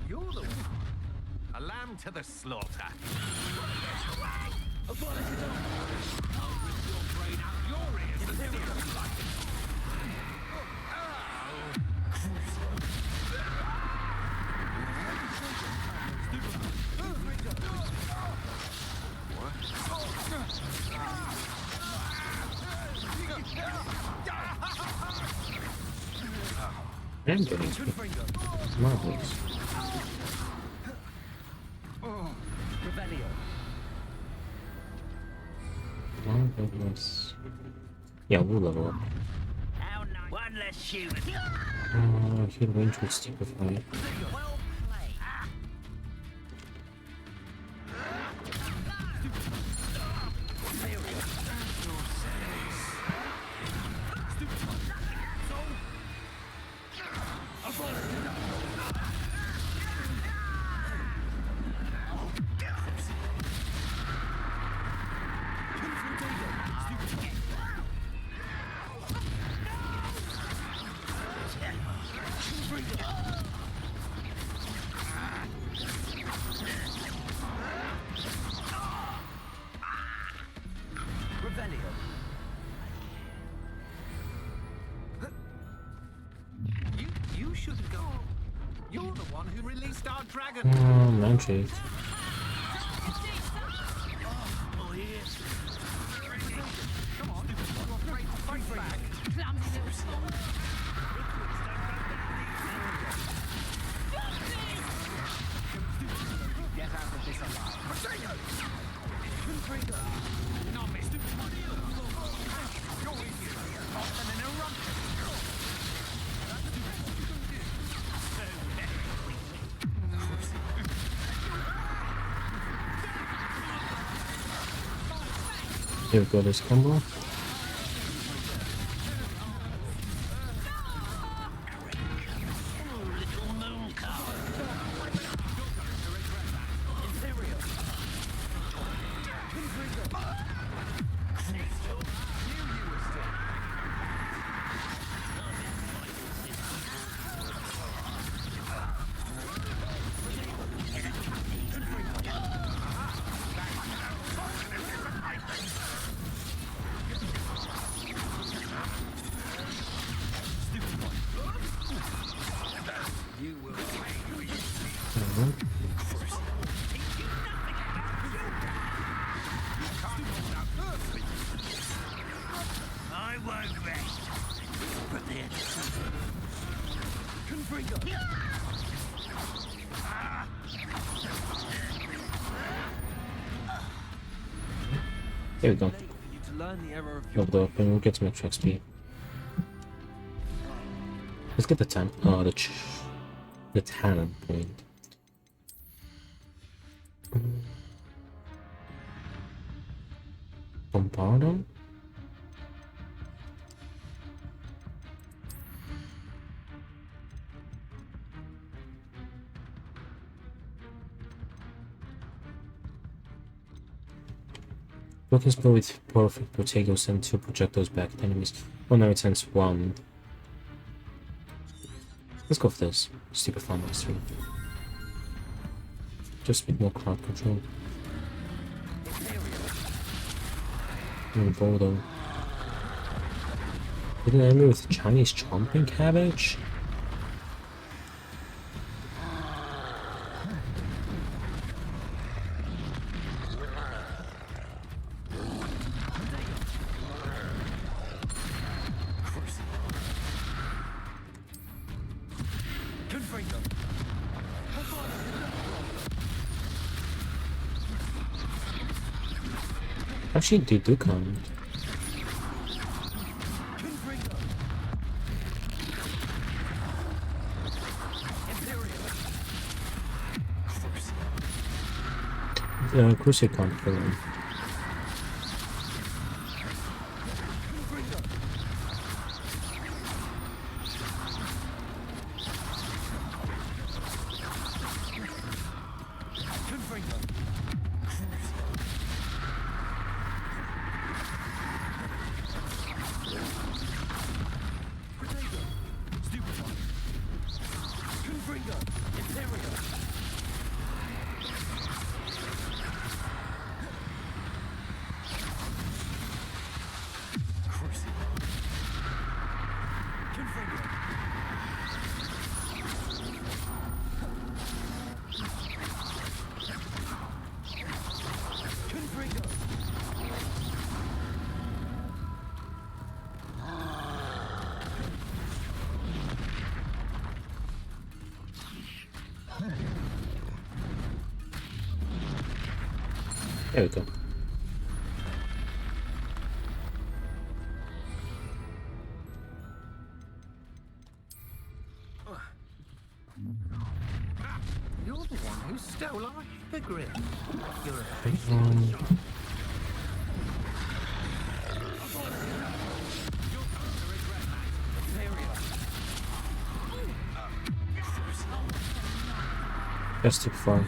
You're the one. A lamb to the slaughter. I'm getting XP. Marvelous. Marvelous. Yeah, we'll level up. One less shoot. I feel range would stupefy. You shouldn't go. You're the one who released our dragon. Mantrade. Oh, yes. Come on, fight back. Get out of this alive. Not me. You're idiot. Off and an eruption. Here we go, this combo. I won't rest. Prepare There we go. Leveled up and we'll get some extra XP. Let's get the the talent point. Bombardo? Broken spell with perfect protego send 2 projectiles back at enemies. Oh no, it sends 1. Let's go for this. Stupefy mastery. Just a bit more crowd control. Bodo. Hit an enemy with Chinese chomping cabbage? Actually, they do count. Crucial count for them. There we go. You're the one who stole our hippogriff. You're a Big basic one. That's too far.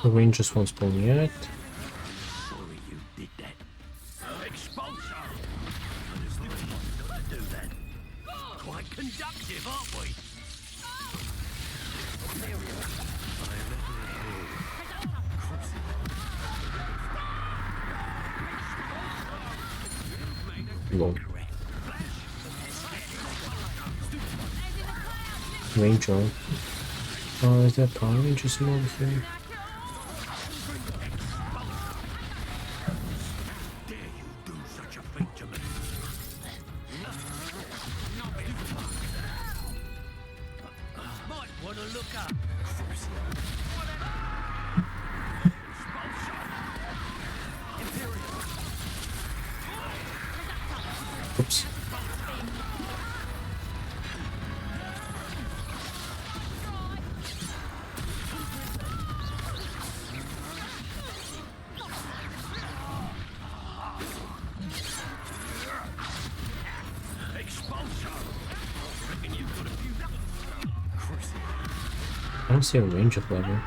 The Rangers won't spawn yet. Sorry you did that. Expulsion! Do that. Quite conductive, aren't we? Lol. Ranger. Oh, is that Power Rangers over here? Oops. I don't see a range of level.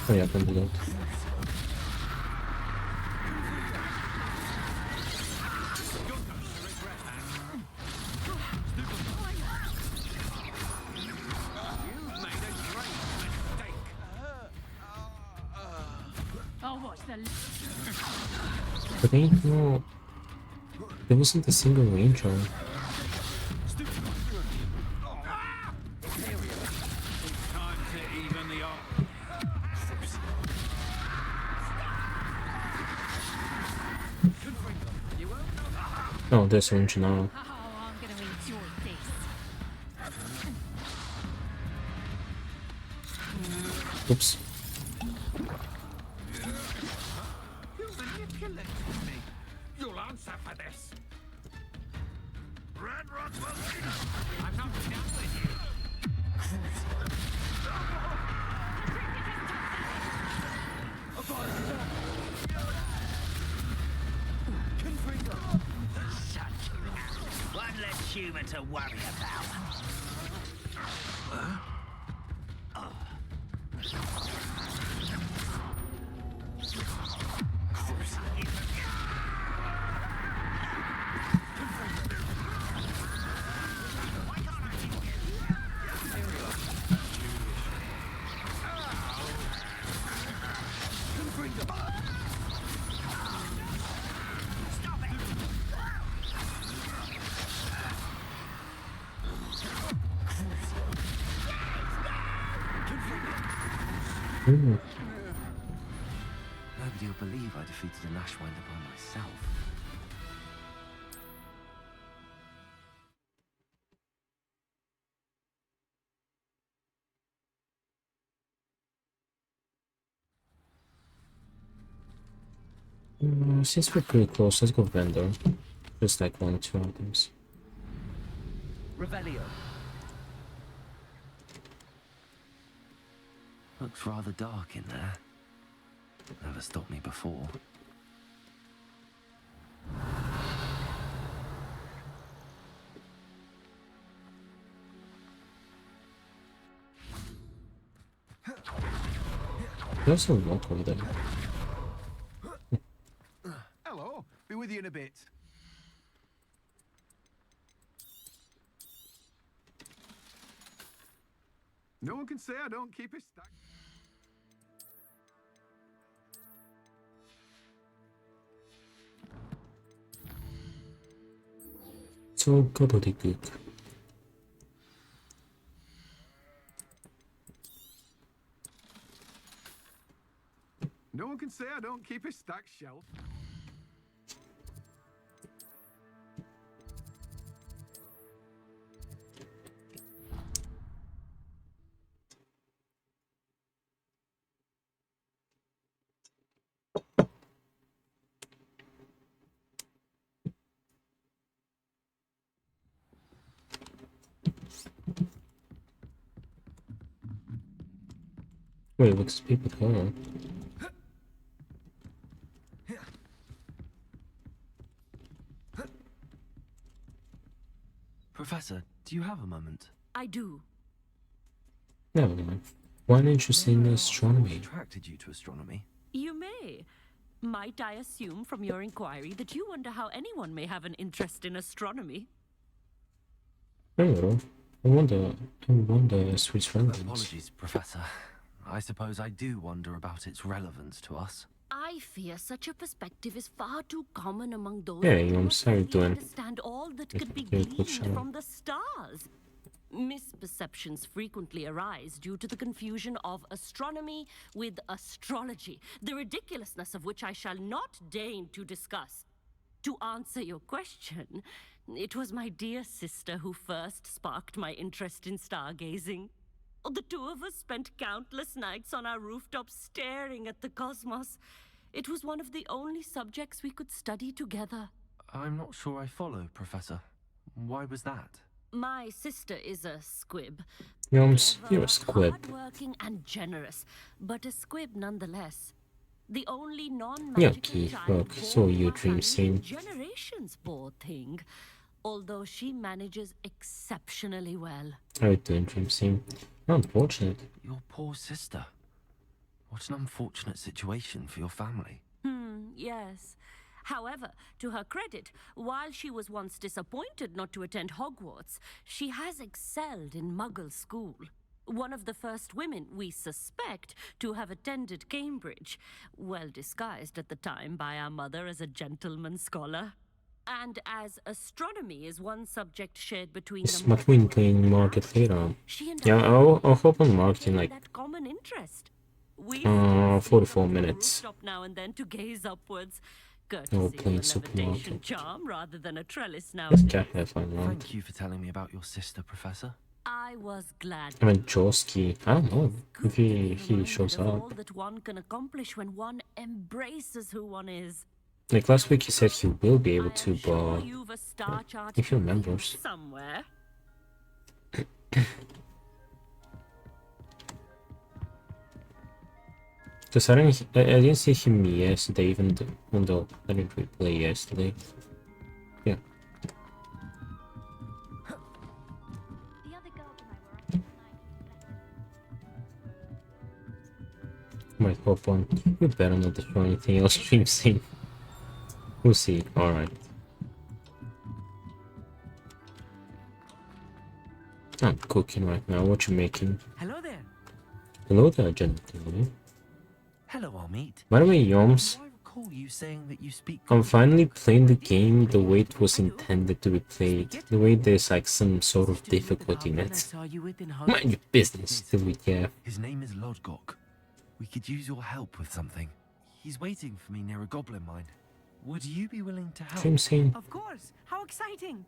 Oh yeah, from below. But there ain't no... There wasn't a single ranger. Oh, there's a ranger now. Oops. You'll answer for this. I'm not done with you. One less human to worry about. Ooh. Nobody will believe I defeated an Ashwinder by myself. Since we're pretty close, let's go vendor. Just like 1 or 2 items. Revelio. Looks rather dark in there. Never stopped me before. There's a lock over there. Hello, be with you in a bit. No one can say I don't keep it stacked. So gobbledygook. No one can say I don't keep a stacked shelf. Wait, what's people call? Professor, do you have a moment? I do. Never mind. Why didn't you say no astronomy? What attracted you to astronomy? You may. Might I assume from your inquiry that you wonder how anyone may have an interest in astronomy? Oh, I wonder, Swiss relevance. Apologies, Professor. I suppose I do wonder about its relevance to us. I fear such a perspective is far too common among those Yeah, who I'm don't sorry fully to understand all that could be gleaned from the stars. Misperceptions frequently arise due to the confusion of astronomy with astrology, the ridiculousness of which I shall not deign to discuss. To answer your question, it was my dear sister who first sparked my interest in stargazing. The two of us spent countless nights on our rooftops staring at the cosmos. It was one of the only subjects we could study together. I'm not sure I follow, Professor. Why was that? My sister is a squib. Yoms, you're a squib. Hardworking and generous, but a squib nonetheless. The only non-magical Yucky, child look, born saw your to a dream family scene. in generations, poor thing. Although she manages exceptionally well. How you doing, dream scene? How unfortunate. Your poor sister. What an unfortunate situation for your family. Yes. However, to her credit, while she was once disappointed not to attend Hogwarts, she has excelled in Muggle school. One of the first women, we suspect, to have attended Cambridge, well disguised at the time by our mother as a gentleman scholar. And as astronomy is one subject shared between It's them, what we can market later. she and Yeah, I'll hop on marketing like that common interest. We 44 minutes. Stop now and then to gaze upwards. Oh, Courtesy plain of a supermarket. levitation charm rather than a trellis now. This cat have fun round. Thank you for telling me about your sister, Professor. I was glad. I mean, Joski. I don't know if he shows of all up. that one can accomplish when one embraces who one is. Like last week, he said he will be able to, Sure, but you've a star chart if he remembers. somewhere. Because I didn't see him yesterday, even though I didn't replay yesterday. Yeah. Might hop on. You better not destroy anything else stream scene. We'll see. Alright. I'm cooking right now. What you making? Hello there. Hello there, gentlemen. Hello, Amit. By the way, Yoms, I recall you saying that you speak. I'm finally playing the game the way it was intended to be played. The way there's like some sort of difficulty in it. Mind your business, till we care. His name is Lodgok. We could use your help with something. He's waiting for me near a goblin mine. Would you be willing to help? Dream scene. Of course. How exciting.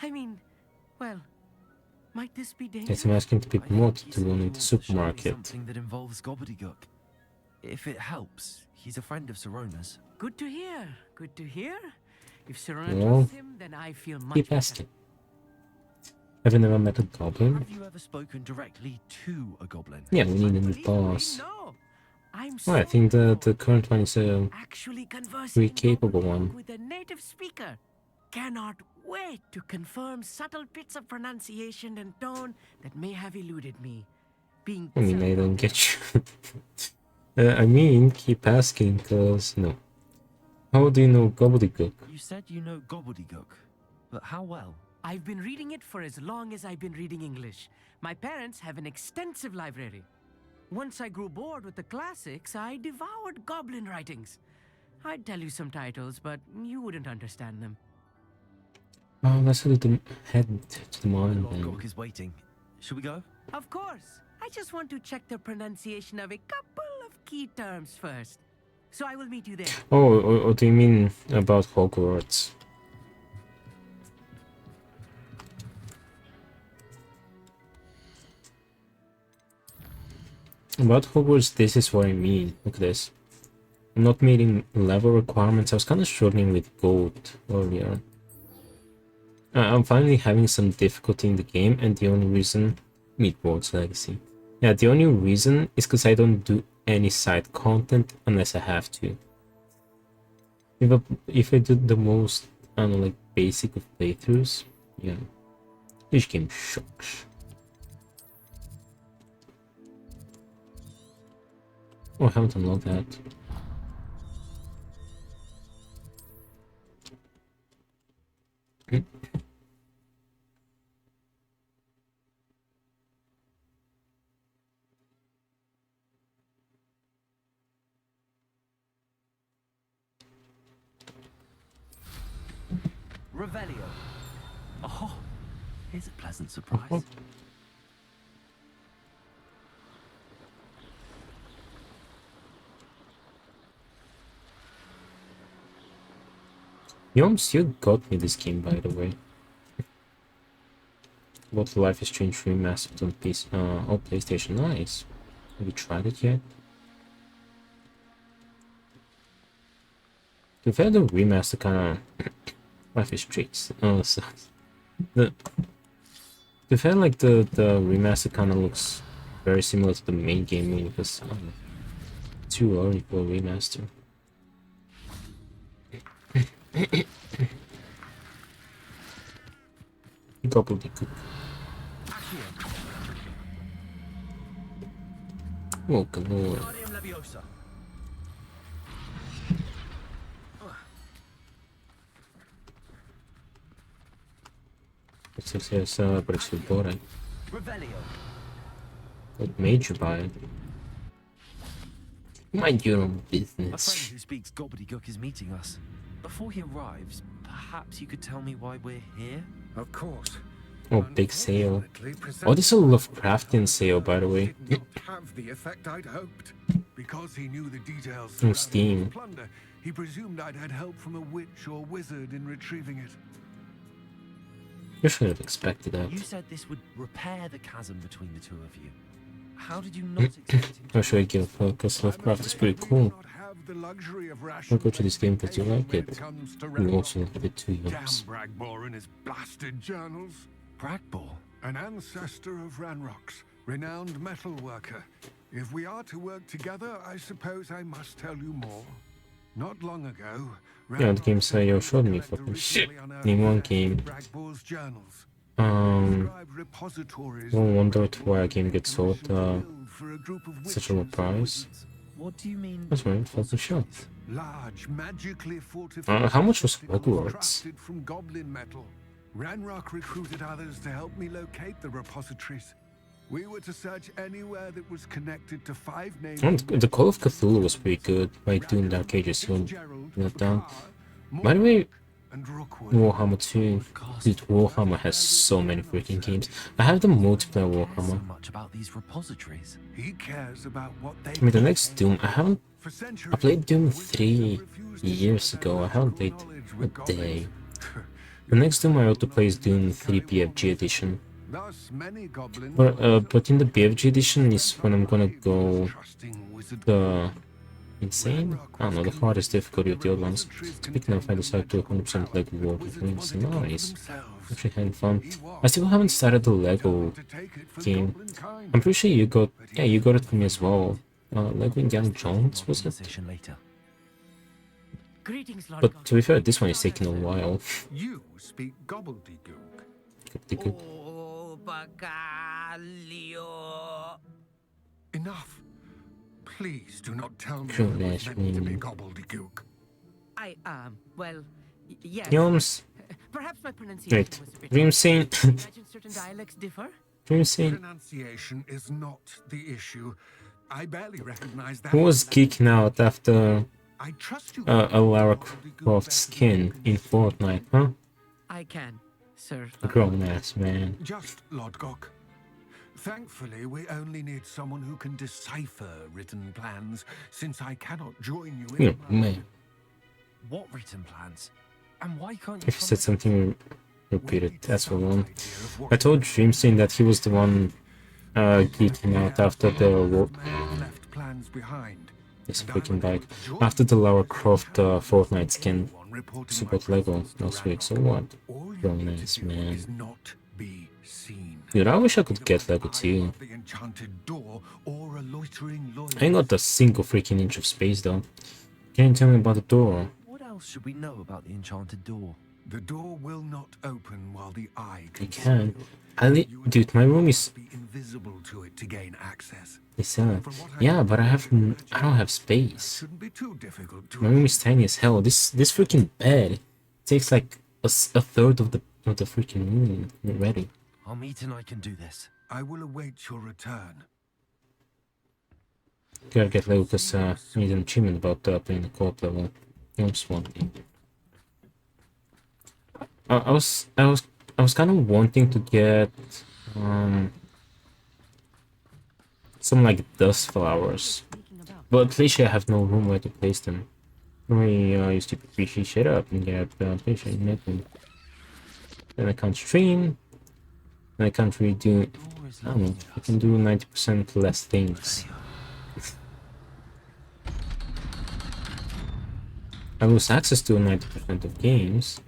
I mean, well, might this be Yes, dangerous? I'm asking to be promoted to one in the Wants to show me supermarket. Something that involves gobbledygook. If it helps, he's a friend of Sirona's. Good to hear. Good to hear. If Sirona Well, trusts him, then I feel much keep better. asking. Have you never met a goblin? Have you ever spoken directly to a goblin? Yeah, we need a new Believe me, boss. no. I'm Well, I so think the proud. current one is a Actually conversing pretty in capable gobbledygook one. with a native speaker. Cannot wait to confirm subtle bits of pronunciation and tone that may have eluded me. Being I mean, I don't get you. I mean, keep asking, cause you know. How do you know gobbledygook? You said you know gobbledygook, but how well? I've been reading it for as long as I've been reading English. My parents have an extensive library. Once I grew bored with the classics, I devoured goblin writings. I'd tell you some titles, but you wouldn't understand them. Oh, let's head to the mine Lord then. Gork is waiting. Should we go? Of course. I just want to check the pronunciation of a couple of key terms first. So I will meet you there. Oh, or do you mean about Hogwarts? About Hogwarts, this is what I mean. Look at this. I'm not meeting level requirements. I was kind of struggling with gold earlier. I'm finally having some difficulty in the game, and the only reason... Meatball's Legacy. Yeah, the only reason is because I don't do any side content unless I have to. If I do the most, I don't know, like, basic of playthroughs, yeah. This game sucks. Oh, I haven't unlocked that. Revelio. Oh, here's a pleasant surprise. Oh. You still got me this game, by the way. What Life is Strange remastered on PC, oh, PlayStation. Nice. Have you tried it yet? To be fair, the remaster kind of Life is Strange. Oh, so to be fair, like the remaster kind of looks very similar to the main game, because too early for a remaster. Gobbledygook. Oh, galore. Це все працює. What made you buy it? Mind your own A business. friend who speaks gobbledygook is meeting us. Before he arrives, perhaps you could tell me why we're here? Of course. Oh, big sale. Oh, this is a Lovecraftian sale, by the way. Did not have the effect I'd hoped. Because he knew the details From surrounding Steam. the plunder, he presumed I'd had help from a witch or wizard in retrieving it. You should have expected that. You said this would repair the chasm between the two of you. How did you not expect him Or should I give up? Because Lovecraft is pretty cool. I'll go to this game because you like it. You also look a bit too young. Damn Bragbor and his blasted journals. Bragbor? An ancestor of Ranrock's, renowned metal worker. If we are to work together, I suppose I must tell you more. Not long ago, Yeah, the game say you showed me fucking shit. In one game. Bragbor's journals. Don't wonder why a game gets sold For a group of such a low price. What do you mean? That's right, fucking shot. large, magically fortified. How much was Hogwarts? Crafted from goblin metal. Ranrock recruited others to help me locate the repositories. We were to search anywhere that was connected to 5 names. And the Call of Cthulhu was pretty good by doing the arcade zone. Not down. By the way, and Rookwood. Warhammer 2. Dude, Warhammer has so many freaking games. I have the multiplayer Warhammer. Much about these repositories. He cares about what they I mean, the next Doom, I played Doom 3 years ago. I haven't played a day. The next Doom I ought to play is Doom 3 BFG edition. But in the BFG edition is when I'm gonna go the insane? I don't know, the hardest difficulty of the old ones. Speaking of, I decided to 100% Lego World of Rings. Nice. Actually having fun. I still haven't started the Lego game. I'm pretty sure you got it for me as well. Lego Indiana Jones, was it? But to be fair, this one is taking a while. You speak gobbledygook. Gobbledygook. Enough. Please do not tell me Sure, it was yes, meant to be gobbledygook. Well, yes. Gnomes. Perhaps my pronunciation Wait, was a bit Dream Scene. Imagine certain dialects differ. Dream Scene. Pronunciation is not the issue. I barely recognize that. Who was geeking out after I trust you. a Lara Croft skin in Fortnite, huh? I can, sir. A grown ass man. Just Lodgok. Thankfully, we only need someone who can decipher written plans, since I cannot join you in. Yeah, man. What written plans? And why can't you If you said something, repeat it. That's for one. I told Dreamstein that he was the one geeking out after the left plans behind. this freaking bag after the Lara Croft Fortnite skin support Lego last week. So what? Grown ass man. Dude, I wish I could get Lego too. I ain't got a single freaking inch of space though. Can you tell me about the door? What else should we know about the enchanted door? The door will not open while the eye I can. Dude, my room is invisible to it to gain access. Yeah, but I don't have space. My room is tiny as hell. This freaking bed takes like a third of the freaking room already. Our meet and I can do this. I will await your return. Gotta get Lego because I need an achievement about playing the co-op level. Oops, one thing. I was kind of wanting to get some like dust flowers, but cliche I have no room where to place them. We used to appreciate shit up and get patient nothing. Then I can't stream. And I can't really do. I don't know. I can do 90% less things. I lose access to 90% of games.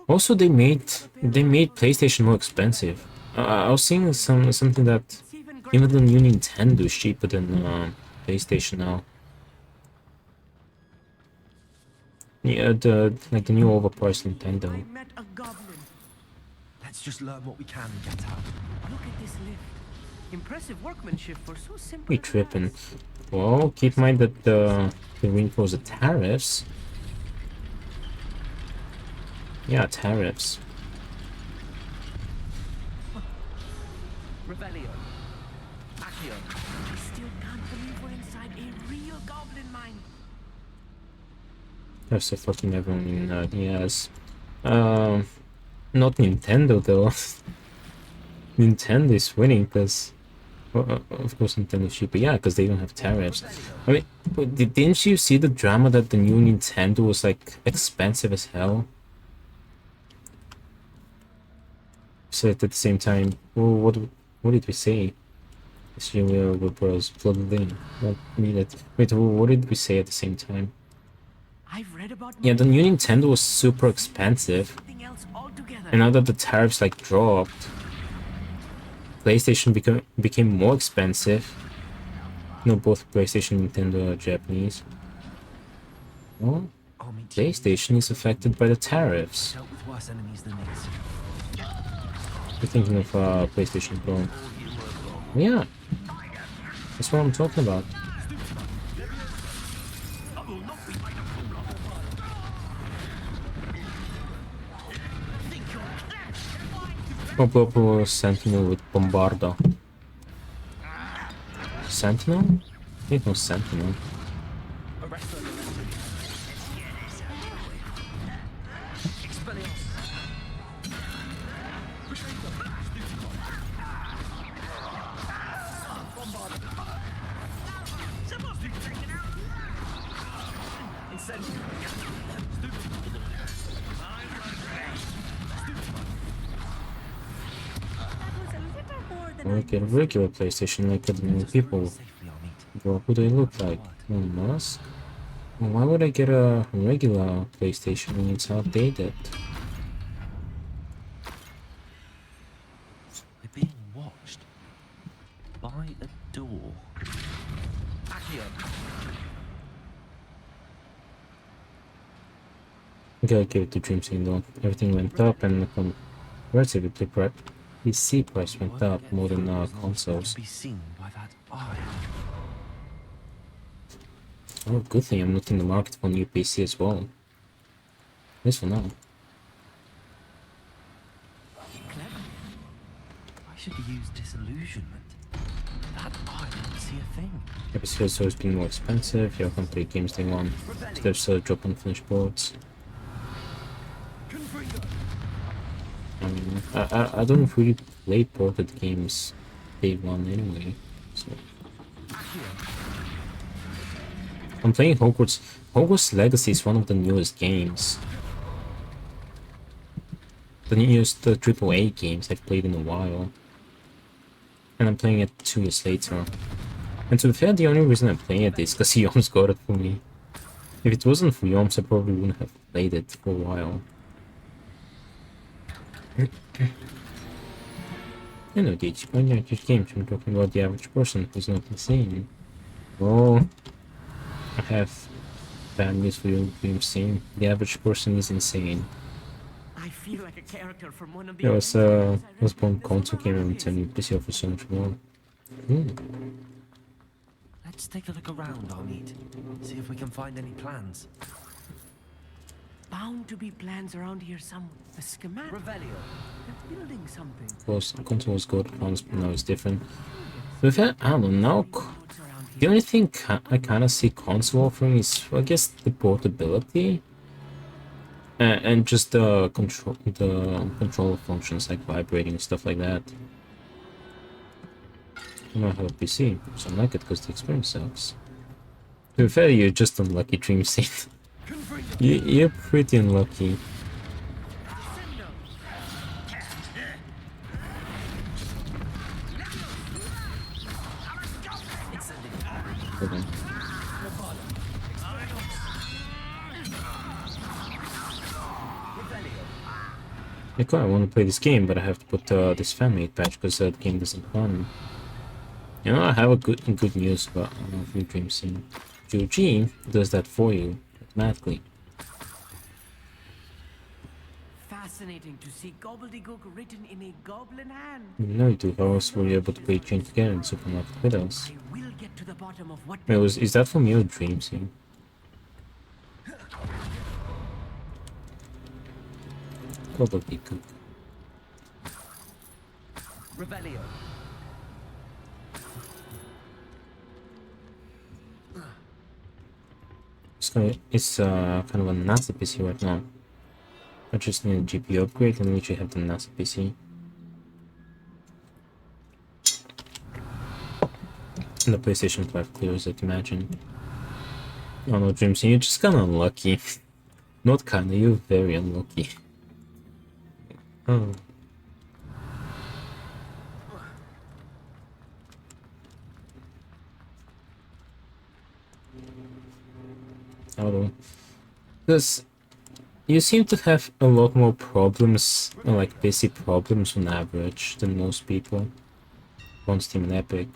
Also, they made PlayStation more expensive. I was seeing something that even the new Nintendo is cheaper than PlayStation now. Yeah, the new overpriced Nintendo. I met a goblin. Let's just learn what we can and get out. Look at this lift. Impressive workmanship for so simple. We tripping. Well, keep in mind that the reinforce the tariffs. Yeah, tariffs. Revelio. Accio. I still can't believe we're inside a real goblin mine. There's a fucking everyone in yes. Not Nintendo though. Nintendo is winning because, well, of course, Nintendo's cheaper. Yeah, because they don't have tariffs. I mean, didn't you see the drama that the new Nintendo was like expensive as hell? So at the same time, well, what did we say? We was flooded in. Wait, what did we say at the same time? I've read about Yeah, the new Nintendo was super expensive. And now that the tariffs like dropped, PlayStation became more expensive. No, both PlayStation and Nintendo are Japanese. Well, PlayStation is affected by the tariffs. You're thinking of PlayStation Pro. Yeah, that's what I'm talking about. Pop up a Sentinel with Bombarda. Sentinel? I think it was Sentinel. Or like a regular PlayStation, like the new people. What would they look like? A mask? Well, why would I get a regular PlayStation when it's outdated? We're being watched by a door. Okay, I give it to Dream Scene though. Everything went up and comparatively PC price went up more than consoles. Be seen by that eye. Oh, good thing I'm not in the market for new PC as well. At least for now. I should use disillusionment. That eye didn't see a thing. Episodes always been more expensive. You can't play games they want. There's a drop on finished boards. I don't really play ported games day one anyway. So I'm playing Hogwarts. Hogwarts Legacy is one of the newest games. The newest AAA games I've played in a while. And I'm playing it 2 years later. And to be fair, the only reason I'm playing it is because Yoms got it for me. If it wasn't for Yoms, I probably wouldn't have played it for a while. I know, Dehds, why not just games? I'm talking about the average person who's not insane. Oh, I have bad news for you, Dream Scene. The average person is insane. I feel like a character from one of the was born console game and turning PC offers so much more. Let's take a look around, Armid. See if we can find any plans. Bound to be plans around here somewhere. A schematic. Revelio. They're building something. Of course, console was good once, but now it's different. With that, I don't know. The only thing I kind of see console offering is, I guess, the portability and just the control functions like vibrating and stuff like that. I don't have a PC, so I like it because the experience sucks. To be fair, you're just unlucky, Dream Scene. You're pretty unlucky. Hold on. Like, I want to play this game, but I have to put this fanmade patch because the game doesn't run. You know, I have a good news about your Dream Scene. GOG does that for you automatically. Fascinating to see gobbledygook written in a goblin hand. No, you do. How else were you able to play Chain together in Supermarket with us? I will get to the bottom of what. Wait, is that from your Dream Scene? Gobbledygook. Revelio. It's kind of a NASA PC right now. I just need a GPU upgrade and literally have the NASA PC. And the PlayStation 5 clears it, imagine. Oh no, Dream Scene, you're just kinda unlucky. Not kinda, you're very unlucky. Oh. Oh, because you seem to have a lot more problems, like basic problems on average, than most people on Steam and Epic.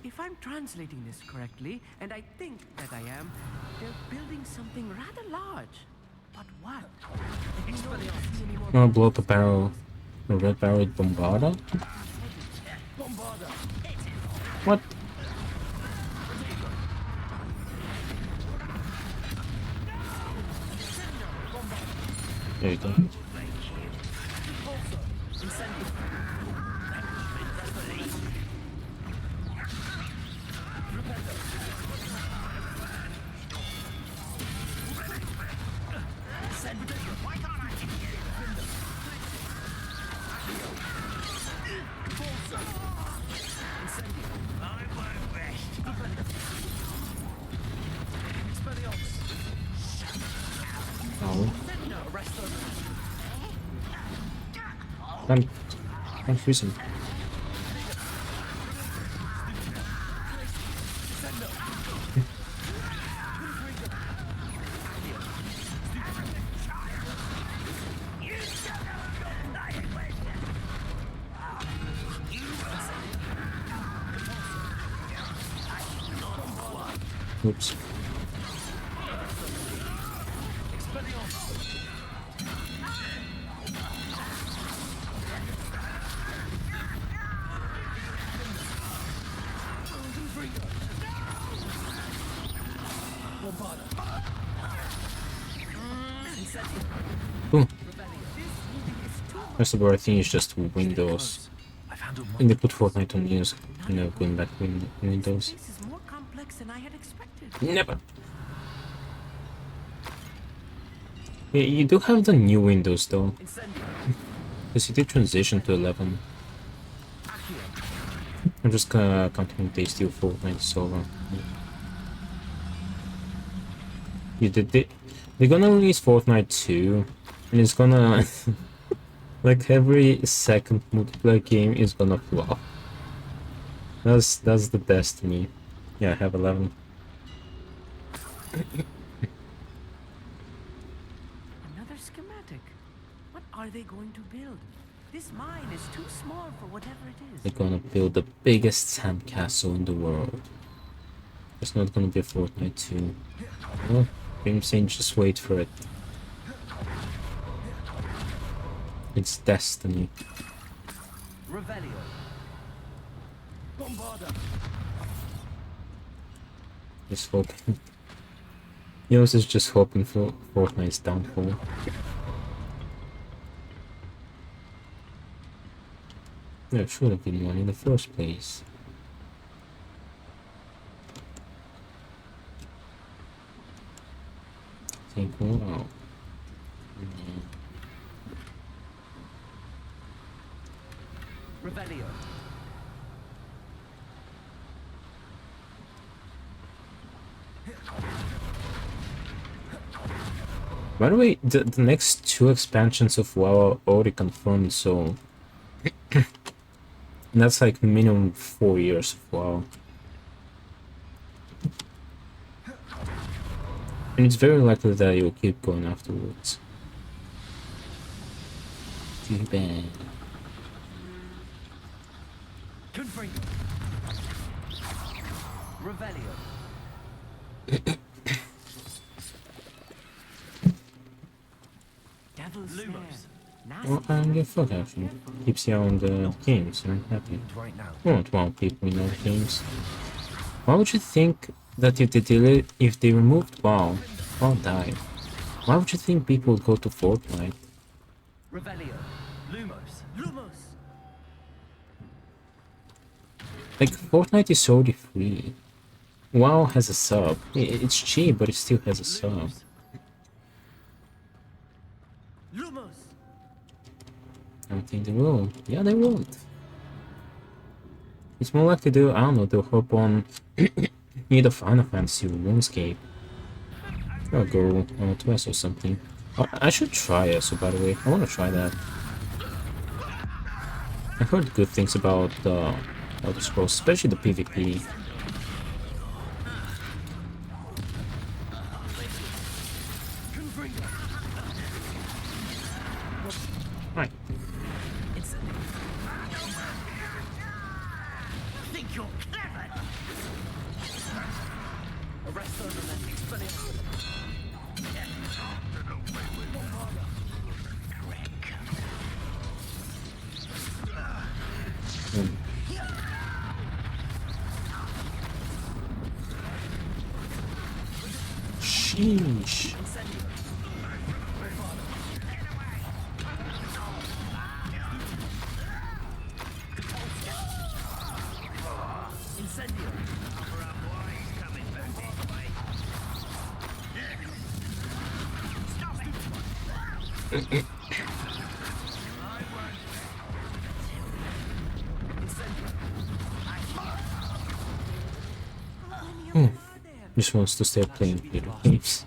If I'm translating this correctly, and I think that I am, they're building something rather large. But what? Wanna blow up a barrel, a red barrel with Bombarda? What? There you go. Oh. I'm freezing. Oops. Ooh. First of all, I think it's just Windows. And they put Fortnite on news, you know, going back to Windows. This is more complex than I had expected. Never. Yeah, you do have the new Windows though. Because you did transition to 11. I'm just counting they steal Fortnite solo. You did. They're gonna release Fortnite 2, and it's gonna like every second multiplayer game is gonna flop. That's the destiny. Yeah, I have 11. Another schematic. What are they going to build? This mine is too small for whatever it is. They're gonna build the biggest sandcastle in the world. It's not gonna be a Fortnite 2. Well, I'm saying just wait for it. It's destiny. Revelio. Bombarda. Just hoping. Yours is just hoping for Fortnite's downfall. There should have been one in the first place. Think, wow. Revelio. By the way, the next 2 expansions of WoW are already confirmed, so that's like minimum 4 years of WoW. And it's very likely that you'll keep going afterwards. Too bad. Confringo. Revelio. Devil's Lumos. Well, I don't give a fuck actually. Keeps you on the games, and I'm happy. I don't want people in all games. Why would you think that if they removed WoW, WoW died? Why would you think people would go to Fortnite? Revelio. Lumos. Lumos. Like, Fortnite is already free. WoW has a sub. It's cheap, but it still has a sub. Lumos. I don't think they will. Yeah, they won't. It's more likely they'll, I don't know, they'll hop on either Final Fantasy or RuneScape. Or go on Twist or something. I should try ESO, by the way. I want to try that. I've heard good things about Elder Scrolls, especially the PvP. Right. Think you're clever? Arrest those and then expelliarmus. Sheesh. Just wants to stay playing video games.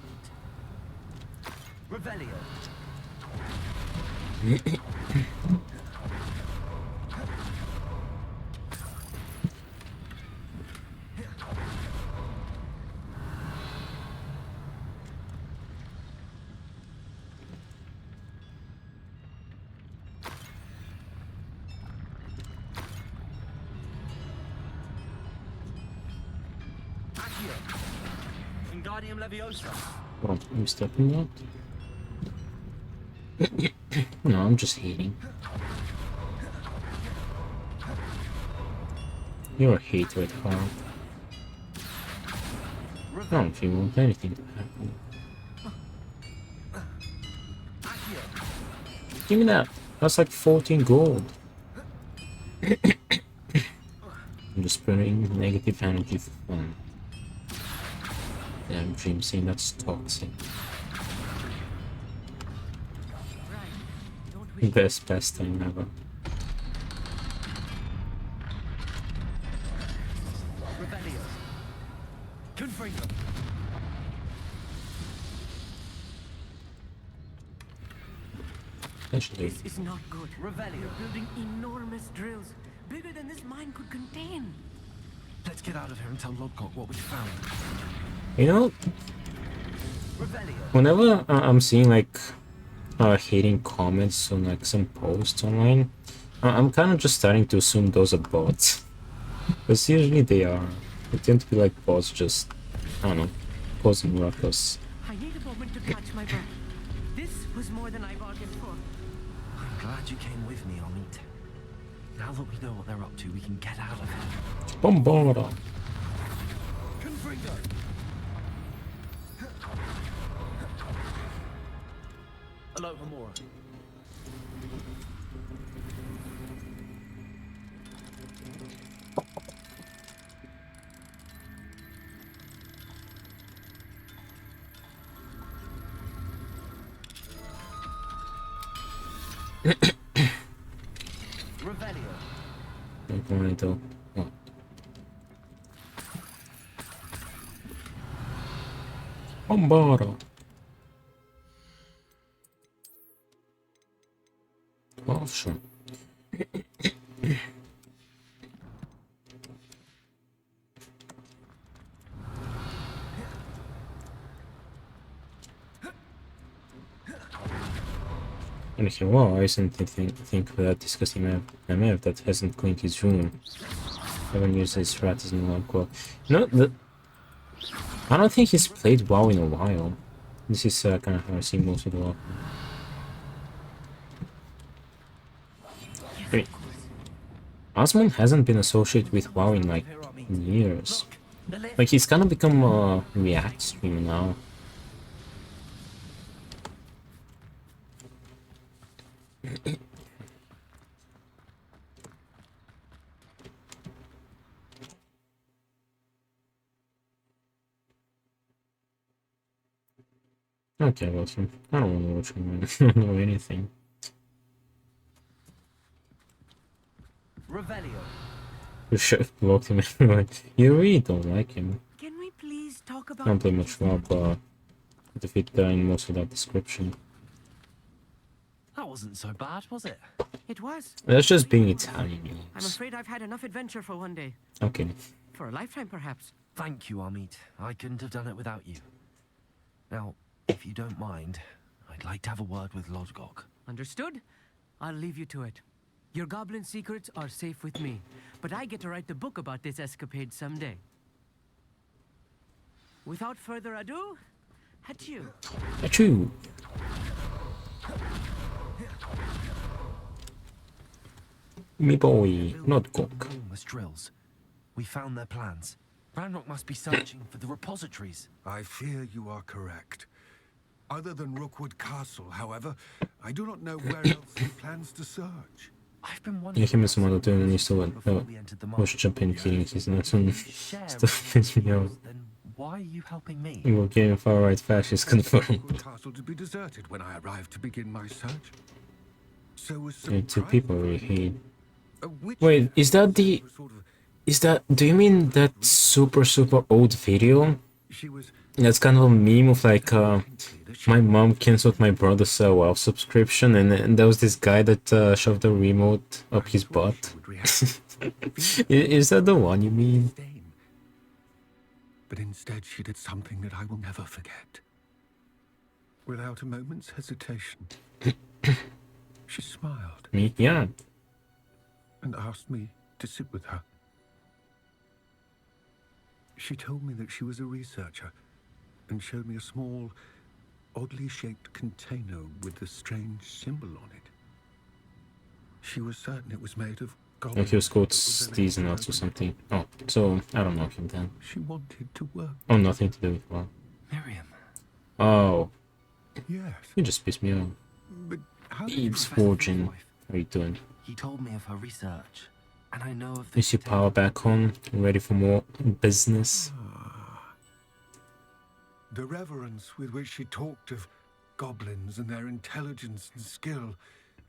What are you stepping out? No, I'm just hating. You're a hater at heart. I don't think you want anything to happen. Give me that. That's like 14 gold. I'm just spreading negative energy for fun. Yeah, Dream saying that's toxic. Best time ever. Actually, This is not good. You're building enormous drills, bigger than this mine could contain. Let's get out of here and tell Lodgok what we found. you know, whenever I'm seeing like hating comments on like some posts online, I'm kind of just starting to assume those are bots. Because usually they are. They tend to be like bots just, I don't know, causing ruckus. I need a moment to catch my breath. This was more than I bargained for. I'm glad you came with me, Amit. Now that we know what they're up to, we can get out of here. Bombarda. Hello, Hamura. Bonito. Oh. Bombarda. Oh, sure. Anyhow, wow, I recently think without discussing a map that hasn't cleaned his room. Haven't used his rat as an alcohol. No, I don't think he's played WoW in a while. This is kind of how I see most of the WoW. Wait, Osman hasn't been associated with WoW in like years. Like he's kind of become a React streamer now. Okay, Wilson. I don't want to watch him. I don't know anything. Revelio. You should have blocked him anyway. You really don't like him. Can we please talk about... Don't play much WoW, but the fit in most of that description. That wasn't so bad, was it? It was. That's just being Italian, you know. I'm afraid I've had enough adventure for one day. Okay. For a lifetime, perhaps. Thank you, Amit. I couldn't have done it without you. Now, if you don't mind, I'd like to have a word with Lodgok. Understood? I'll leave you to it. Your goblin secrets are safe with me, but I get to write the book about this escapade someday. Without further ado, adieu. Achoo! Me boy, Lodgok. Enormous drills. We found their plans. Ranrock must be searching for the repositories. I fear you are correct. Other than Rookwood Castle, however, I do not know where else he plans to search. I've been Jag wondering. kan med som att du nyss så måste jumpa in killing his nuts and stuff piss me off. Then why are you helping me? You were getting far-right fascist confirmed. The castle to be deserted when I arrived to begin my search. So was Yeah, two people were here. which Wait, is that the... Is that... Do you mean that super old video? she was That's kind of a meme of like, my mom cancelled my brother's WoW subscription, and there was this guy that shoved the remote up his butt. Is that the one you mean? But instead she did something that I will never forget. Without a moment's hesitation, she smiled. Me? Yeah. And asked me to sit with her. She told me that she was a researcher and showed me a small, oddly shaped container with a strange symbol on it. She was certain it was made of gold. Like he was called Steez Nuts or something. Oh, so I don't know him then. She wanted to work. Oh, nothing to do with well. Miriam. Oh. Yes. You just pissed me off. But how Eve's Fortune. How are you doing? He told me of her research, and I know of the Is your power back on? Ready for more business? The reverence with which she talked of goblins and their intelligence and skill,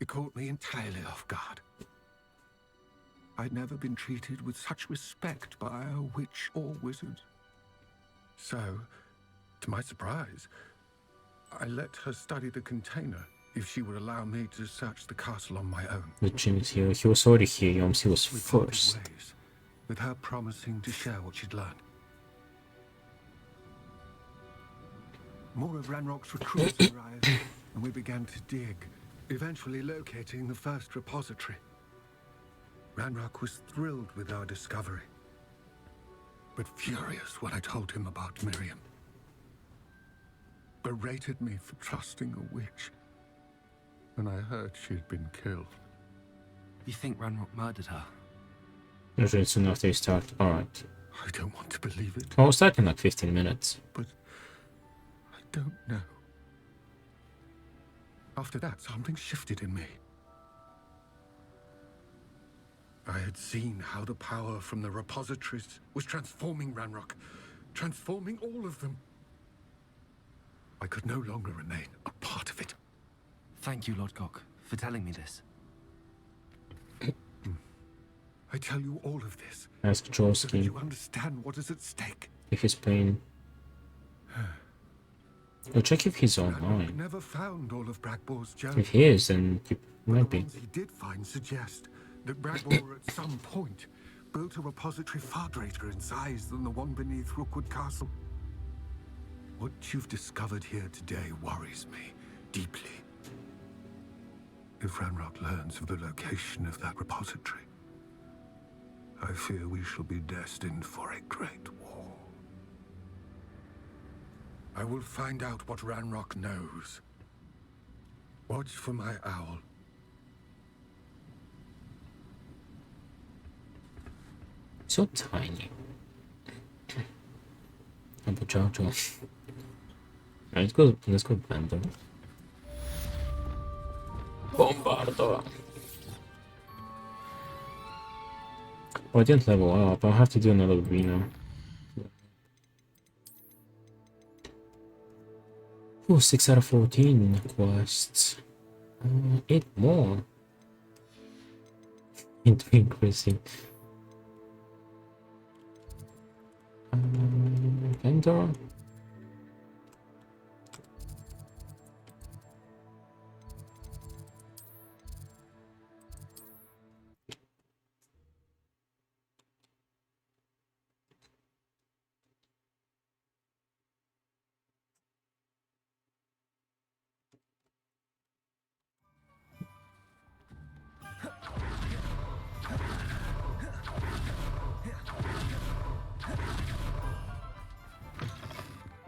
it caught me entirely off guard. I'd never been treated with such respect by a witch or wizard. So, to my surprise, I let her study the container if she would allow me to search the castle on my own. The Jimmy's here. He was already here, Yoms. He was first. Ways, with her promising to share what she'd learned. More of Ranrock's recruits arrived, and we began to dig, eventually locating the first repository. Ranrock was thrilled with our discovery, but furious when I told him about Miriam. Berated me for trusting a witch when I heard she'd been killed. You think Ranrock murdered her? Usually it's enough they start. Alright. I don't want to believe it. I was stuck in like 15 minutes. But I don't know. After that, something shifted in me. I had seen how the power from the repositories was transforming Ranrock, transforming all of them. I could no longer remain a part of it. Thank you, Lord Cock, for telling me this. I tell you all of this Ask so that Jorsky you understand what is at stake. if he's playing. I'll check if he's online. Never found all of Bragbor's journal. If he is, then he might be. The ones he did find suggest that Bragbor at some point built a repository far greater in size than the one beneath Rookwood Castle. What you've discovered here today worries me deeply. If Ranrock learns of the location of that repository, I fear we shall be destined for a great war. I will find out what Ranrock knows. Watch for my owl. So tiny. Albo Jojo. Let's go Bender. Bombardo. Oh, I didn't level up. I'll have to do another arena. Oh, 6 out of 14 quests. 8 more. Into increasing. Vendor.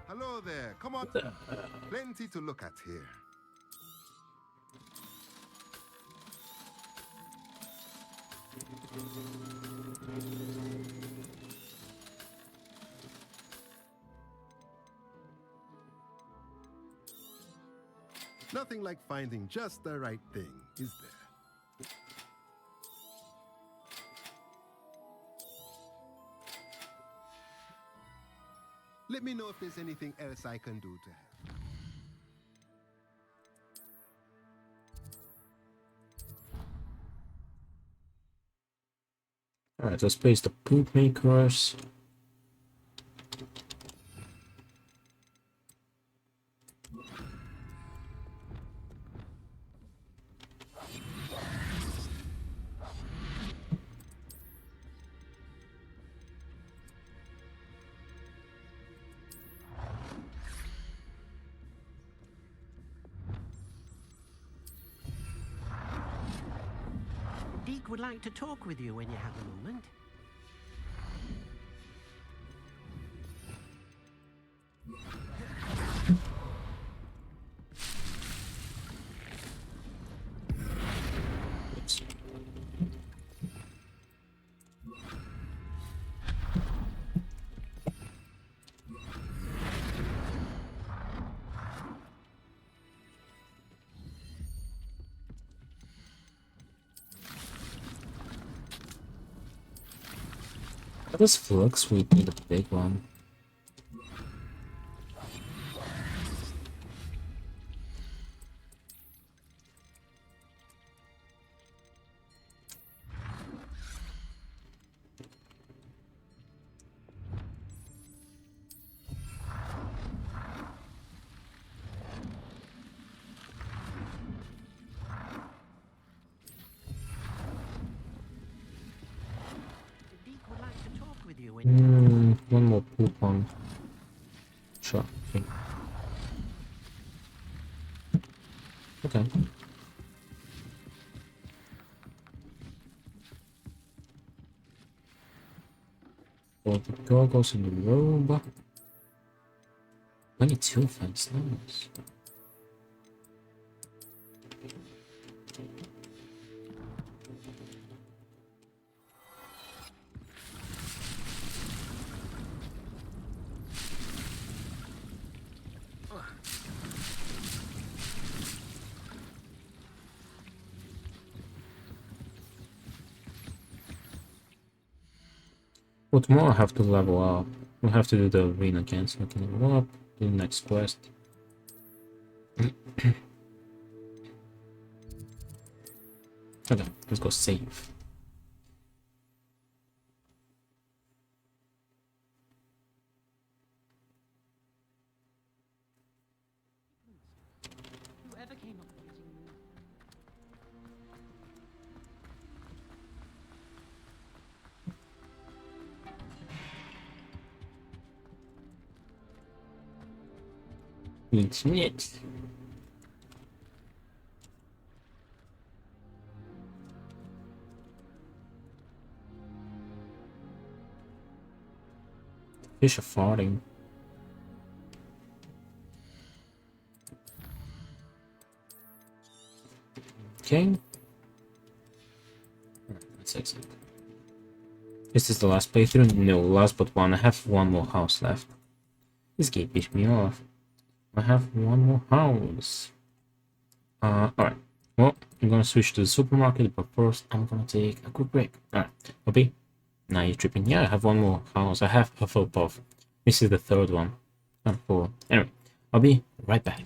Hello there, come on. Plenty to look at here. Nothing like finding just the right thing, is there? Let me know if there's anything else I can do to help. Alright, let's place the poop makers. Deke would like to talk with you when you have a moment. Oops. This flux would be the big one. One more poop on. Sure. Okay. Well, the goggles in the robe. 22 fence, nice. Well, tomorrow I have to level up. We'll have to do the arena again, so I can level up. Do the next quest. Okay, let's go save. Whoever came up with using It's neat. Fish are farting. Okay. That's excellent. This is the last playthrough? No, last but one. I have one more house left. This game pissed me off. I have one more house. Alright. Well, I'm gonna switch to the supermarket, but first I'm gonna take a quick break. Alright. Bobby? Now you're tripping. Yeah, I have one more house. I have Hufflepuff. This is the third one. Not four. Anyway, I'll be right back.